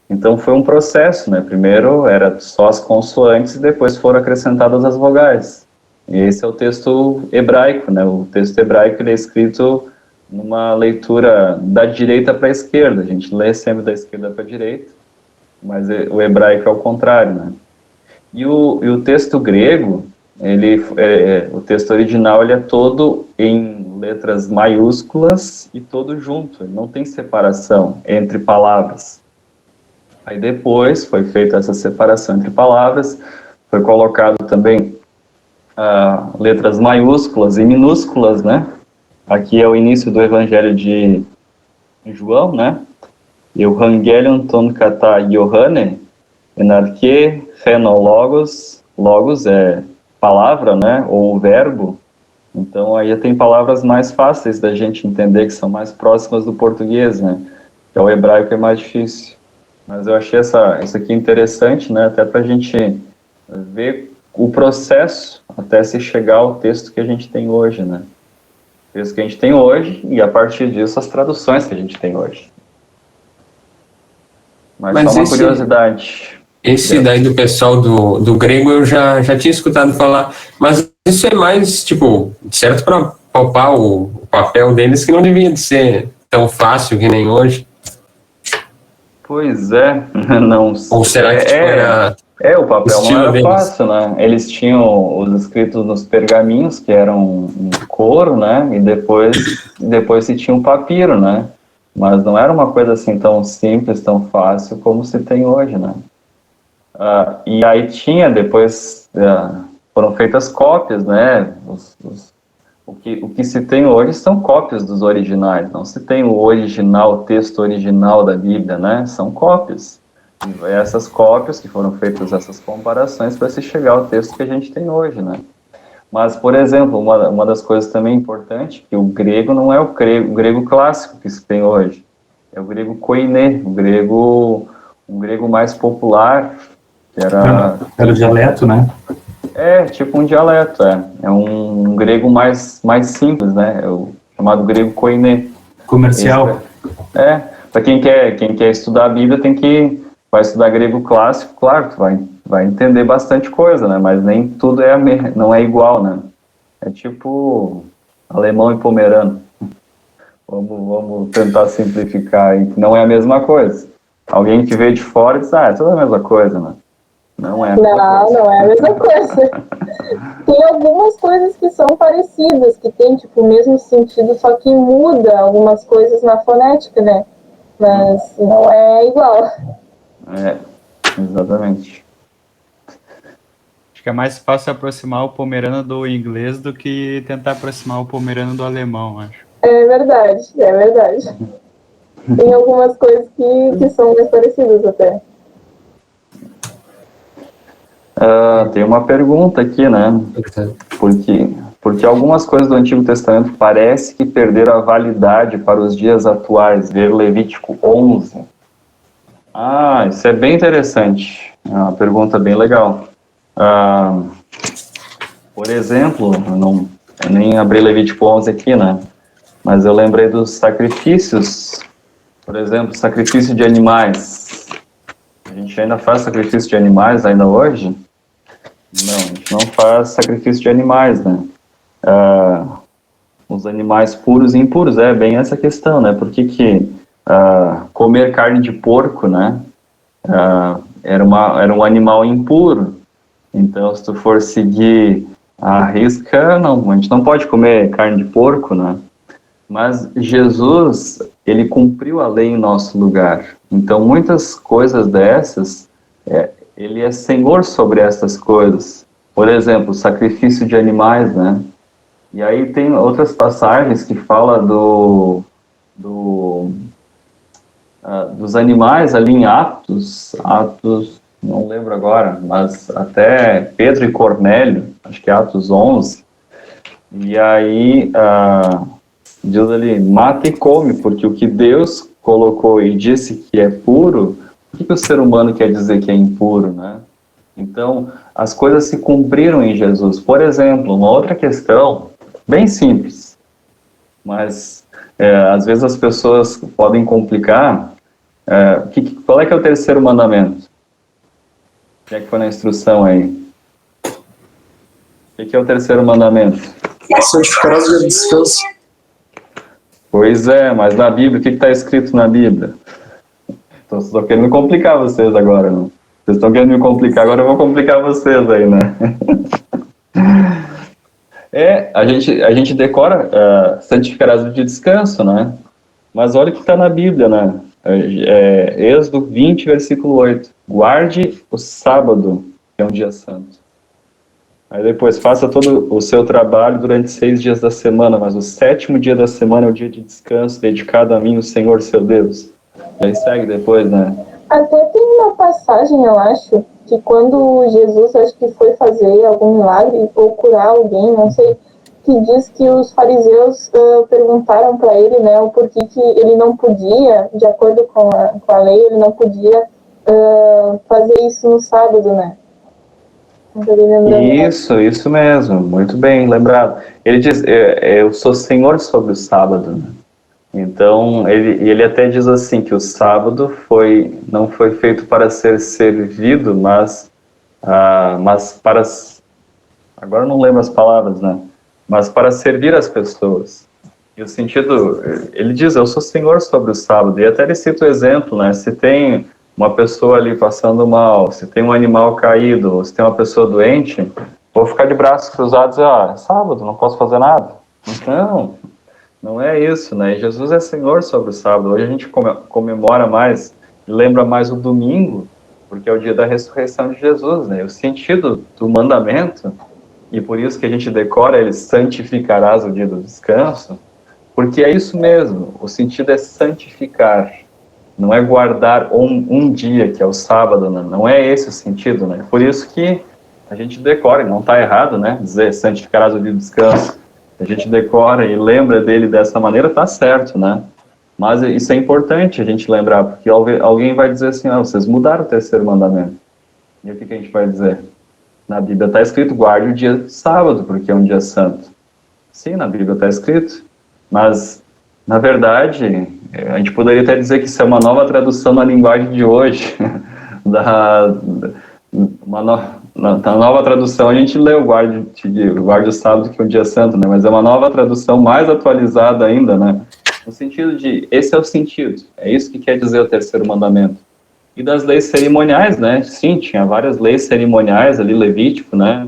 então foi um processo, né? Primeiro era só as consoantes e depois foram acrescentadas as vogais. E esse é o texto hebraico, né? O texto hebraico ele é escrito numa leitura da direita para a esquerda. A gente lê sempre da esquerda para a direita, mas o hebraico é o contrário, né? E o texto grego, o texto original ele é todo em letras maiúsculas e todo junto. Ele não tem separação entre palavras. Aí depois foi feita essa separação entre palavras, foi colocado também letras maiúsculas e minúsculas, né? Aqui é o início do Evangelho de João, né? Evangelion ton kata Yohane, enarque logos, logos é palavra, né? Ou verbo. Então aí tem palavras mais fáceis da gente entender, que são mais próximas do português, né? Que é o hebraico que é mais difícil. Mas eu achei isso aqui interessante, né? Até para a gente ver o processo até se chegar ao texto que a gente tem hoje, né? O texto que a gente tem hoje e, a partir disso, as traduções que a gente tem hoje. Mas só uma curiosidade. Esse daí do pessoal do grego eu já tinha escutado falar, mas isso é mais, tipo, certo para palpar o papel deles, que não devia de ser tão fácil que nem hoje. Pois é, não sei. Ou será que era... o papel não era fácil, né? Eles tinham os escritos nos pergaminhos, que eram em couro, né? E depois se tinha um papiro, né? Mas não era uma coisa assim tão simples, tão fácil como se tem hoje, né? E aí depois foram feitas cópias, né? O que se tem hoje são cópias dos originais, não se tem o original, o texto original da Bíblia, né? São cópias. E essas cópias que foram feitas, essas comparações, para se chegar ao texto que a gente tem hoje, né? Mas, por exemplo, uma das coisas também importantes, que o grego não é o grego clássico que se tem hoje, é o grego koiné, um grego mais popular, que era o dialeto, né? Tipo um dialeto, é um grego mais simples, né? É o chamado grego koiné. Comercial. Para quem quer estudar a Bíblia, vai estudar grego clássico, claro, tu vai entender bastante coisa, né? Mas nem tudo não é igual, né? É tipo alemão e pomerano. Vamos tentar simplificar aí, que não é a mesma coisa. Alguém que vê de fora diz, é tudo a mesma coisa, né? Não é a mesma coisa. Não é a mesma coisa. Tem algumas coisas que são parecidas, que tem, tipo, o mesmo sentido, só que muda algumas coisas na fonética, né? Mas não é igual. Exatamente. Acho que é mais fácil aproximar o pomerano do inglês do que tentar aproximar o pomerano do alemão, acho. É verdade. Tem algumas coisas que são mais parecidas até. Tem uma pergunta aqui, né? Porque algumas coisas do Antigo Testamento parece que perderam a validade para os dias atuais. Ver Levítico 11. Isso é bem interessante. É uma pergunta bem legal. Por exemplo, eu nem abri Levítico 11 aqui, né? Mas eu lembrei dos sacrifícios. Por exemplo, sacrifício de animais. A gente ainda faz sacrifício de animais ainda hoje? Não, a gente não faz sacrifício de animais, né? os animais puros e impuros. É bem essa questão, né? Por que comer carne de porco, né? Era um animal impuro. Então, se tu for seguir a risca, não, a gente não pode comer carne de porco, né? Mas Jesus, ele cumpriu a lei em nosso lugar. Então, muitas coisas dessas, ele é senhor sobre essas coisas. Por exemplo, o sacrifício de animais, né? E aí tem outras passagens que falam dos animais ali em Atos, não lembro agora, mas até Pedro e Cornélio, acho que é Atos 11, e aí diz ali, mata e come, porque o que Deus colocou e disse que é puro, o que o ser humano quer dizer que é impuro, né? Então, as coisas se cumpriram em Jesus. Por exemplo, uma outra questão, bem simples, mas às vezes as pessoas podem complicar. Qual é que é o terceiro mandamento? O que é que foi na instrução aí? O que é o terceiro mandamento? Santificarás o dia de descanso. Pois é, mas na Bíblia, o que está escrito na Bíblia? Estou querendo complicar vocês agora, não? Vocês estão querendo me complicar, agora eu vou complicar vocês aí, né? A gente decora santificarás o dia de descanso, né? Mas olha o que está na Bíblia, né? Êxodo 20, versículo 8. Guarde o sábado, que é um dia santo. Aí depois, faça todo o seu trabalho durante 6 dias da semana, mas o 7º dia da semana é o dia de descanso, dedicado a mim, o Senhor, seu Deus. E aí segue depois, né? Até tem uma passagem, eu acho, que quando Jesus, acho que foi fazer algum milagre ou curar alguém, não sei, que diz que os fariseus perguntaram para ele, né, o porquê que ele não podia, de acordo com a lei, ele não podia fazer isso no sábado, né? Isso mesmo, muito bem lembrado. Ele diz, eu sou senhor sobre o sábado, né? Então, ele até diz assim, que o sábado não foi feito para ser servido, mas para... Agora eu não lembro as palavras, né? Mas para servir as pessoas. E o sentido, ele diz, eu sou senhor sobre o sábado. E até ele cita o exemplo, né? Se tem uma pessoa ali passando mal, se tem um animal caído, se tem uma pessoa doente, vou ficar de braços cruzados e é sábado, não posso fazer nada. Então, não é isso, né? Jesus é Senhor sobre o sábado. Hoje a gente comemora mais, lembra mais o domingo, porque é o dia da ressurreição de Jesus, né? O sentido do mandamento, e por isso que a gente decora ele, santificarás o dia do descanso, porque é isso mesmo, o sentido é santificar. Não é guardar um dia, que é o sábado, né? Não é esse o sentido, né? Por isso que a gente decora, e não está errado, né? Dizer santificarás o dia do descanso. A gente decora e lembra dele dessa maneira, está certo, né? Mas isso é importante a gente lembrar, porque alguém vai dizer assim, vocês mudaram o terceiro mandamento. E o que a gente vai dizer? Na Bíblia está escrito, guarde o dia sábado, porque é um dia santo. Sim, na Bíblia está escrito, mas, na verdade, a gente poderia até dizer que isso é uma nova tradução na linguagem de hoje. Na nova tradução a gente lê o guarde o sábado, que é um dia santo, né? Mas é uma nova tradução mais atualizada ainda, né? No sentido de, esse é o sentido, é isso que quer dizer o terceiro mandamento. E das leis cerimoniais, né? Sim, tinha várias leis cerimoniais ali, Levítico, né?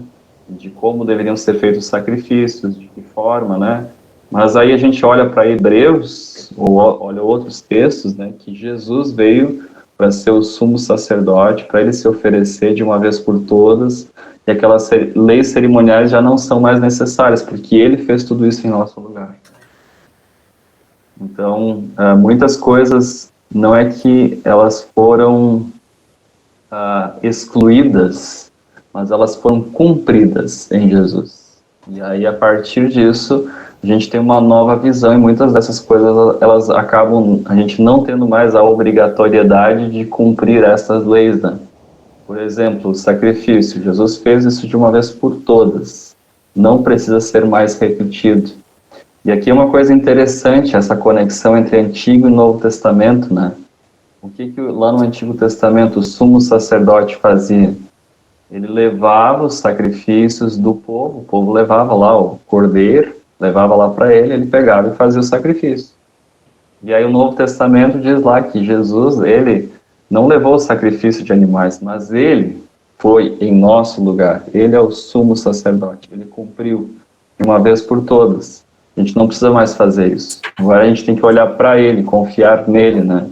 De como deveriam ser feitos os sacrifícios, de que forma, né? Mas aí a gente olha para Hebreus, ou olha outros textos, né? Que Jesus veio para ser o sumo sacerdote, para ele se oferecer de uma vez por todas, e aquelas leis cerimoniais já não são mais necessárias, porque ele fez tudo isso em nosso lugar. Então, muitas coisas não é que elas foram excluídas, mas elas foram cumpridas em Jesus. E aí, a partir disso, a gente tem uma nova visão, e muitas dessas coisas, elas acabam, a gente não tendo mais a obrigatoriedade de cumprir essas leis, né? Por exemplo, o sacrifício. Jesus fez isso de uma vez por todas. Não precisa ser mais repetido. E aqui é uma coisa interessante, essa conexão entre Antigo e Novo Testamento, né? O que lá no Antigo Testamento o sumo sacerdote fazia? Ele levava os sacrifícios do povo, o povo levava lá o cordeiro, levava lá para ele pegava e fazia o sacrifício. E aí o Novo Testamento diz lá que Jesus, ele não levou o sacrifício de animais, mas ele foi em nosso lugar. Ele é o sumo sacerdote, ele cumpriu de uma vez por todas. A gente não precisa mais fazer isso. Agora a gente tem que olhar para ele, confiar nele, né?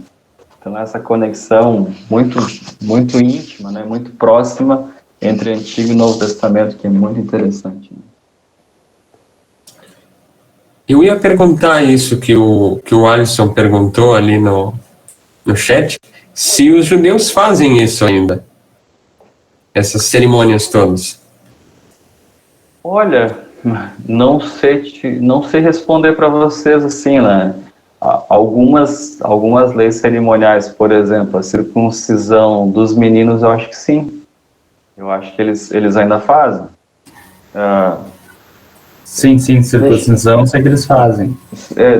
Então essa conexão muito, muito íntima, né? Muito próxima entre Antigo e Novo Testamento, que é muito interessante. Né? Eu ia perguntar isso que o Alisson perguntou ali no chat, se os judeus fazem isso ainda, essas cerimônias todas. Olha, não sei responder para vocês assim, né? Algumas leis cerimoniais, por exemplo, a circuncisão dos meninos, eu acho que sim. Eu acho que eles ainda fazem. Sim, circuncisão, sei que eles fazem.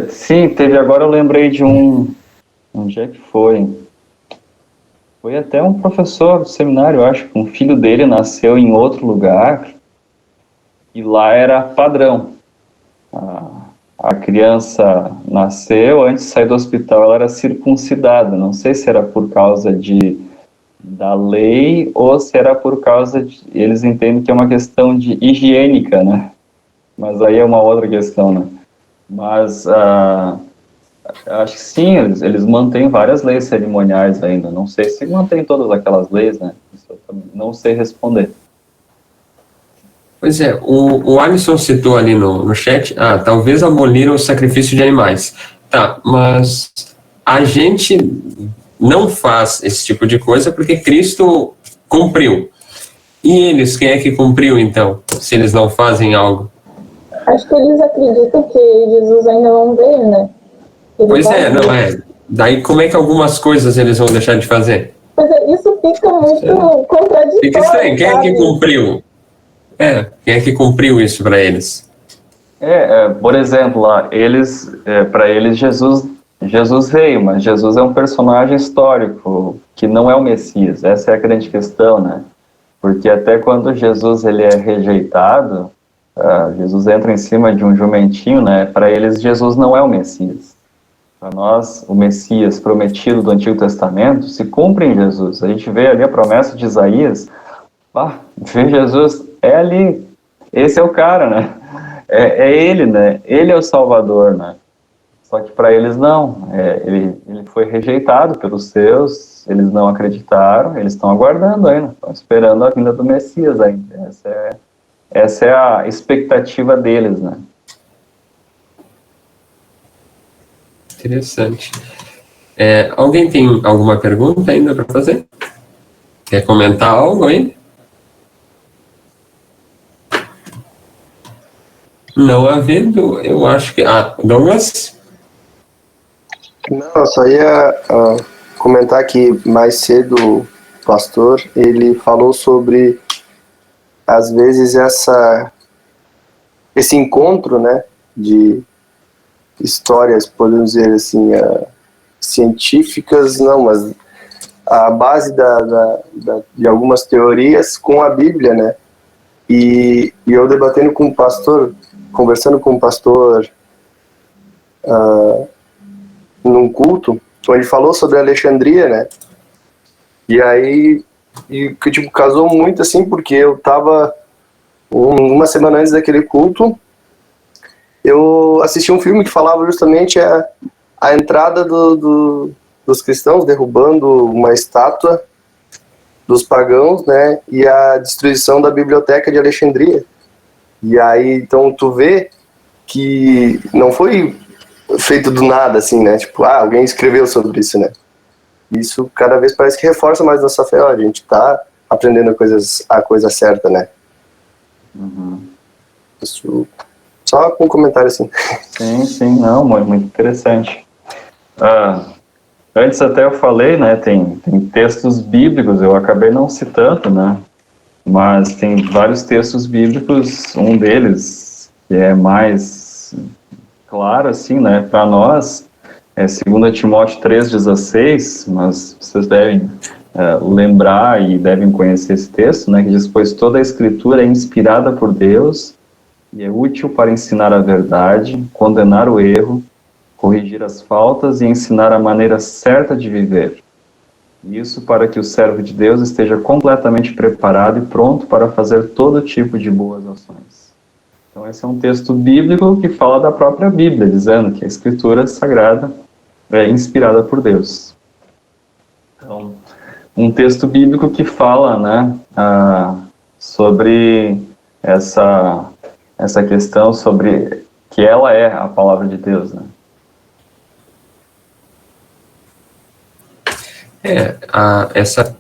Sim, teve agora, eu lembrei de onde é que foi? Foi até um professor do seminário, eu acho, que um filho dele nasceu em outro lugar e lá era padrão. A criança nasceu, antes de sair do hospital ela era circuncidada, não sei se era por causa da lei ou se era por causa de... Eles entendem que é uma questão de higiênica, né? Mas aí é uma outra questão, né? Mas acho que sim, eles mantêm várias leis cerimoniais ainda. Não sei se mantém todas aquelas leis, né? Isso eu também não sei responder. Pois é, o Alisson citou ali no chat, talvez aboliram o sacrifício de animais. Tá, mas a gente não faz esse tipo de coisa porque Cristo cumpriu. E eles, quem é que cumpriu então, se eles não fazem algo? Acho que eles acreditam que Jesus ainda não veio, né? Pois é, não é. Daí como é que algumas coisas eles vão deixar de fazer? Pois é, isso fica muito contraditório. Fica estranho, quem é que sabe? cumpriu? Quem é que cumpriu isso para eles? Por exemplo, lá, para eles Jesus veio, mas Jesus é um personagem histórico, que não é o Messias. Essa é a grande questão, né? Porque até quando Jesus ele é rejeitado, Jesus entra em cima de um jumentinho, né? Para eles, Jesus não é o Messias. Para nós, o Messias prometido do Antigo Testamento se cumpre em Jesus. A gente vê ali a promessa de Isaías, vê Jesus, é ali, esse é o cara, né? É ele, né? Ele é o Salvador, né? Só que para eles não. Ele foi rejeitado pelos seus, eles não acreditaram, eles estão aguardando ainda, estão esperando a vinda do Messias ainda. Essa é a expectativa deles, né? Interessante. Alguém tem alguma pergunta ainda para fazer? Quer comentar algo aí? Não havendo, eu acho que... Douglas? Não, eu só ia comentar que mais cedo o pastor, ele falou sobre, às vezes, esse encontro, né, de histórias, podemos dizer assim, científicas, não, mas a base de algumas teorias com a Bíblia, né, e eu debatendo com o pastor, conversando com o pastor num culto, onde ele falou sobre Alexandria, né, e aí, que tipo, casou muito assim, porque eu tava, uma semana antes daquele culto, eu assisti um filme que falava justamente a entrada dos cristãos derrubando uma estátua dos pagãos, né, e a destruição da biblioteca de Alexandria. E aí, então, tu vê que não foi feito do nada, assim, né, tipo, alguém escreveu sobre isso, né. Isso cada vez parece que reforça mais nossa fé, a gente tá aprendendo a coisa certa, né. Isso... Só com um comentário assim. Sim, não, muito interessante. Antes até eu falei, né, tem textos bíblicos, eu acabei não citando, né, mas tem vários textos bíblicos, um deles que é mais claro, assim, né, para nós, é 2 Timóteo 3,16, mas vocês devem lembrar e devem conhecer esse texto, né, que diz, pois toda a escritura é inspirada por Deus e é útil para ensinar a verdade, condenar o erro, corrigir as faltas e ensinar a maneira certa de viver. Isso para que o servo de Deus esteja completamente preparado e pronto para fazer todo tipo de boas ações. Então esse é um texto bíblico que fala da própria Bíblia, dizendo que a Escritura Sagrada é inspirada por Deus. Então, um texto bíblico que fala, né, sobre essa questão, sobre que ela é a palavra de Deus, né? Essa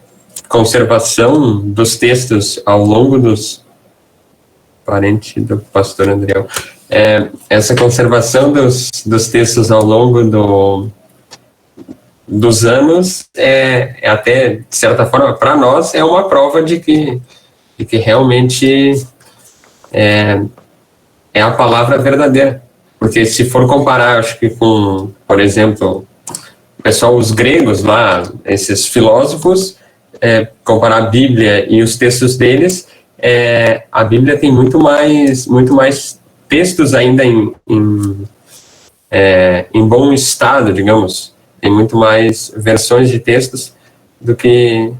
conservação dos textos ao longo dos... Parente do pastor Andriel. Essa conservação dos textos ao longo dos anos até, de certa forma, para nós, é uma prova de que realmente é a palavra verdadeira. Porque se for comparar, acho que com, por exemplo, pessoal, os gregos lá, esses filósofos, comparar a Bíblia e os textos deles, a Bíblia tem muito mais textos ainda em bom estado, digamos. Tem muito mais versões de textos do que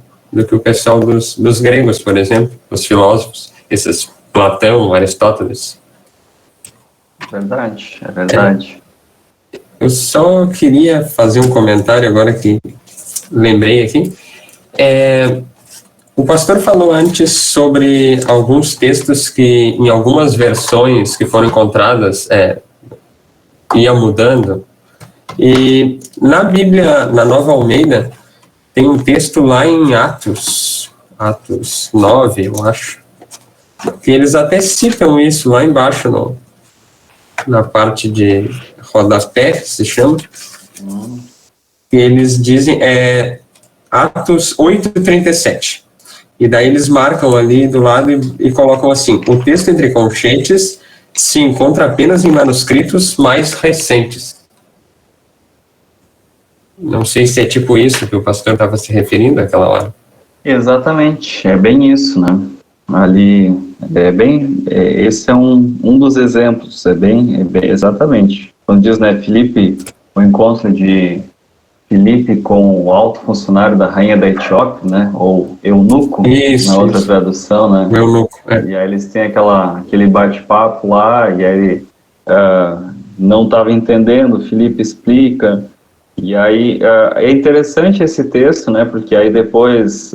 o pessoal dos gregos, por exemplo, os filósofos, esses Platão, Aristóteles. Verdade, é verdade. Eu só queria fazer um comentário agora que lembrei aqui. O pastor falou antes sobre alguns textos que, em algumas versões que foram encontradas, ia mudando. E na Bíblia, na Nova Almeida, tem um texto lá em Atos 9, eu acho, que eles até citam isso lá embaixo, na parte de rodapé, que se chama, e eles dizem, Atos 8:37. E daí eles marcam ali do lado e colocam assim: o texto entre colchetes se encontra apenas em manuscritos mais recentes. Não sei se é tipo isso que o pastor estava se referindo àquela hora. Exatamente, é bem isso, né? Ali, esse é um dos exemplos, exatamente. Quando diz, né, Filipe, o encontro de Filipe com o alto funcionário da rainha da Etiópia, né, ou eunuco, na outra tradução, né, o eunuco, e aí eles têm aquele bate-papo lá, e aí ele não estava entendendo, Filipe explica, e aí é interessante esse texto, né, porque aí depois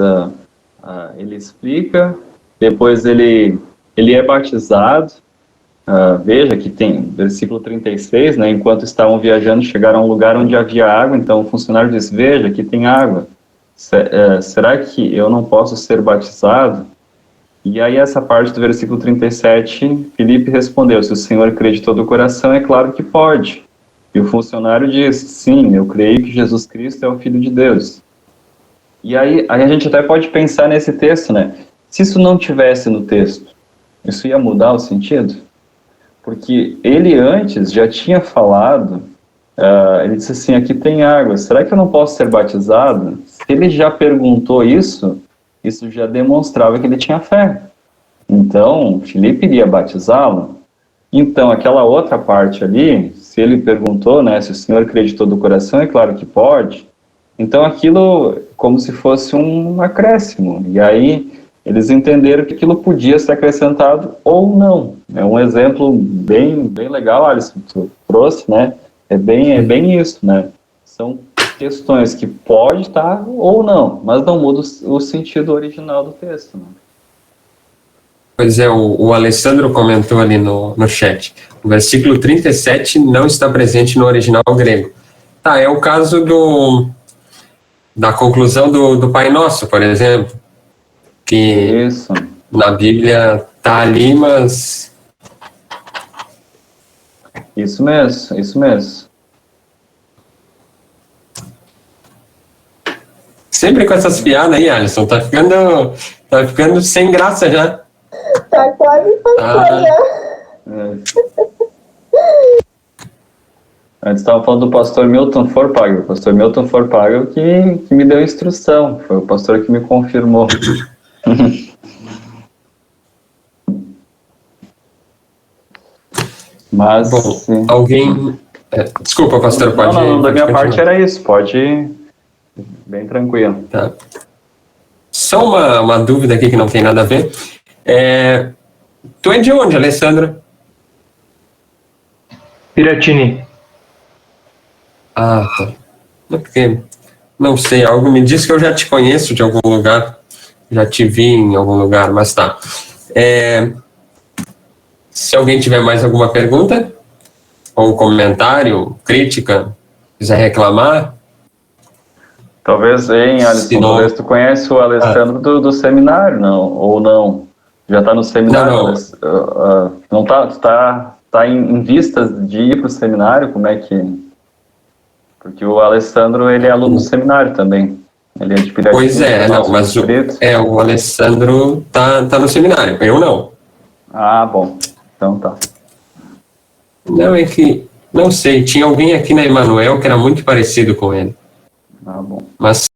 ele explica, depois ele é batizado. Veja que tem versículo 36, né, enquanto estavam viajando, chegaram a um lugar onde havia água, então o funcionário diz, veja, aqui tem água, será que eu não posso ser batizado? E aí essa parte do versículo 37, Filipe respondeu, se o Senhor crê de todo o coração, é claro que pode. E o funcionário diz, sim, eu creio que Jesus Cristo é o Filho de Deus. E aí a gente até pode pensar nesse texto, né, se isso não tivesse no texto, isso ia mudar o sentido? Porque ele antes já tinha falado, ele disse assim, aqui tem água, será que eu não posso ser batizado? Se ele já perguntou isso já demonstrava que ele tinha fé. Então, Filipe iria batizá-lo. Então, aquela outra parte ali, se ele perguntou, né, se o Senhor crê de todo o coração, é claro que pode. Então, aquilo como se fosse um acréscimo. E aí eles entenderam que aquilo podia ser acrescentado ou não. É um exemplo bem legal, Alisson, que tu trouxe, né? É bem isso, né? São questões que pode estar ou não, mas não muda o sentido original do texto, né? Pois é, o Alessandro comentou ali no chat. O versículo 37 não está presente no original grego. Tá, é o caso da conclusão do Pai Nosso, por exemplo. Que isso. Na Bíblia tá ali, mas... Isso mesmo. Sempre com essas piadas aí, Alisson, tá ficando sem graça já. Tá quase passando, né? Antes estava falando do pastor Milton Forpaga. O pastor Milton Forpaga que me deu instrução. Foi o pastor que me confirmou. Mas, Bom, sim. alguém... desculpa, pastor, pode... Não, da minha continuar. parte era isso, pode ir bem tranquilo. Tá. Só uma dúvida aqui que não tem nada a ver. Tu é de onde, Alessandra? Piratini. Ah, tá. Porque, não sei, algo me diz que eu já te conheço de algum lugar. Já te vi em algum lugar, mas tá. Se alguém tiver mais alguma pergunta, ou comentário, crítica, quiser reclamar... Talvez, hein, Alisson, não... talvez tu conhece o Alessandro do seminário, não? Ou não? Já está no seminário? Não tá em vistas de ir para o seminário? Como é que... Porque o Alessandro, ele é aluno do seminário também. Ele é de Piratini. Pois é, não, mas o Alessandro tá no seminário, eu não. Ah, bom, então tá. Não, é que, não sei, tinha alguém aqui na Emanuel que era muito parecido com ele. Ah, bom. Mas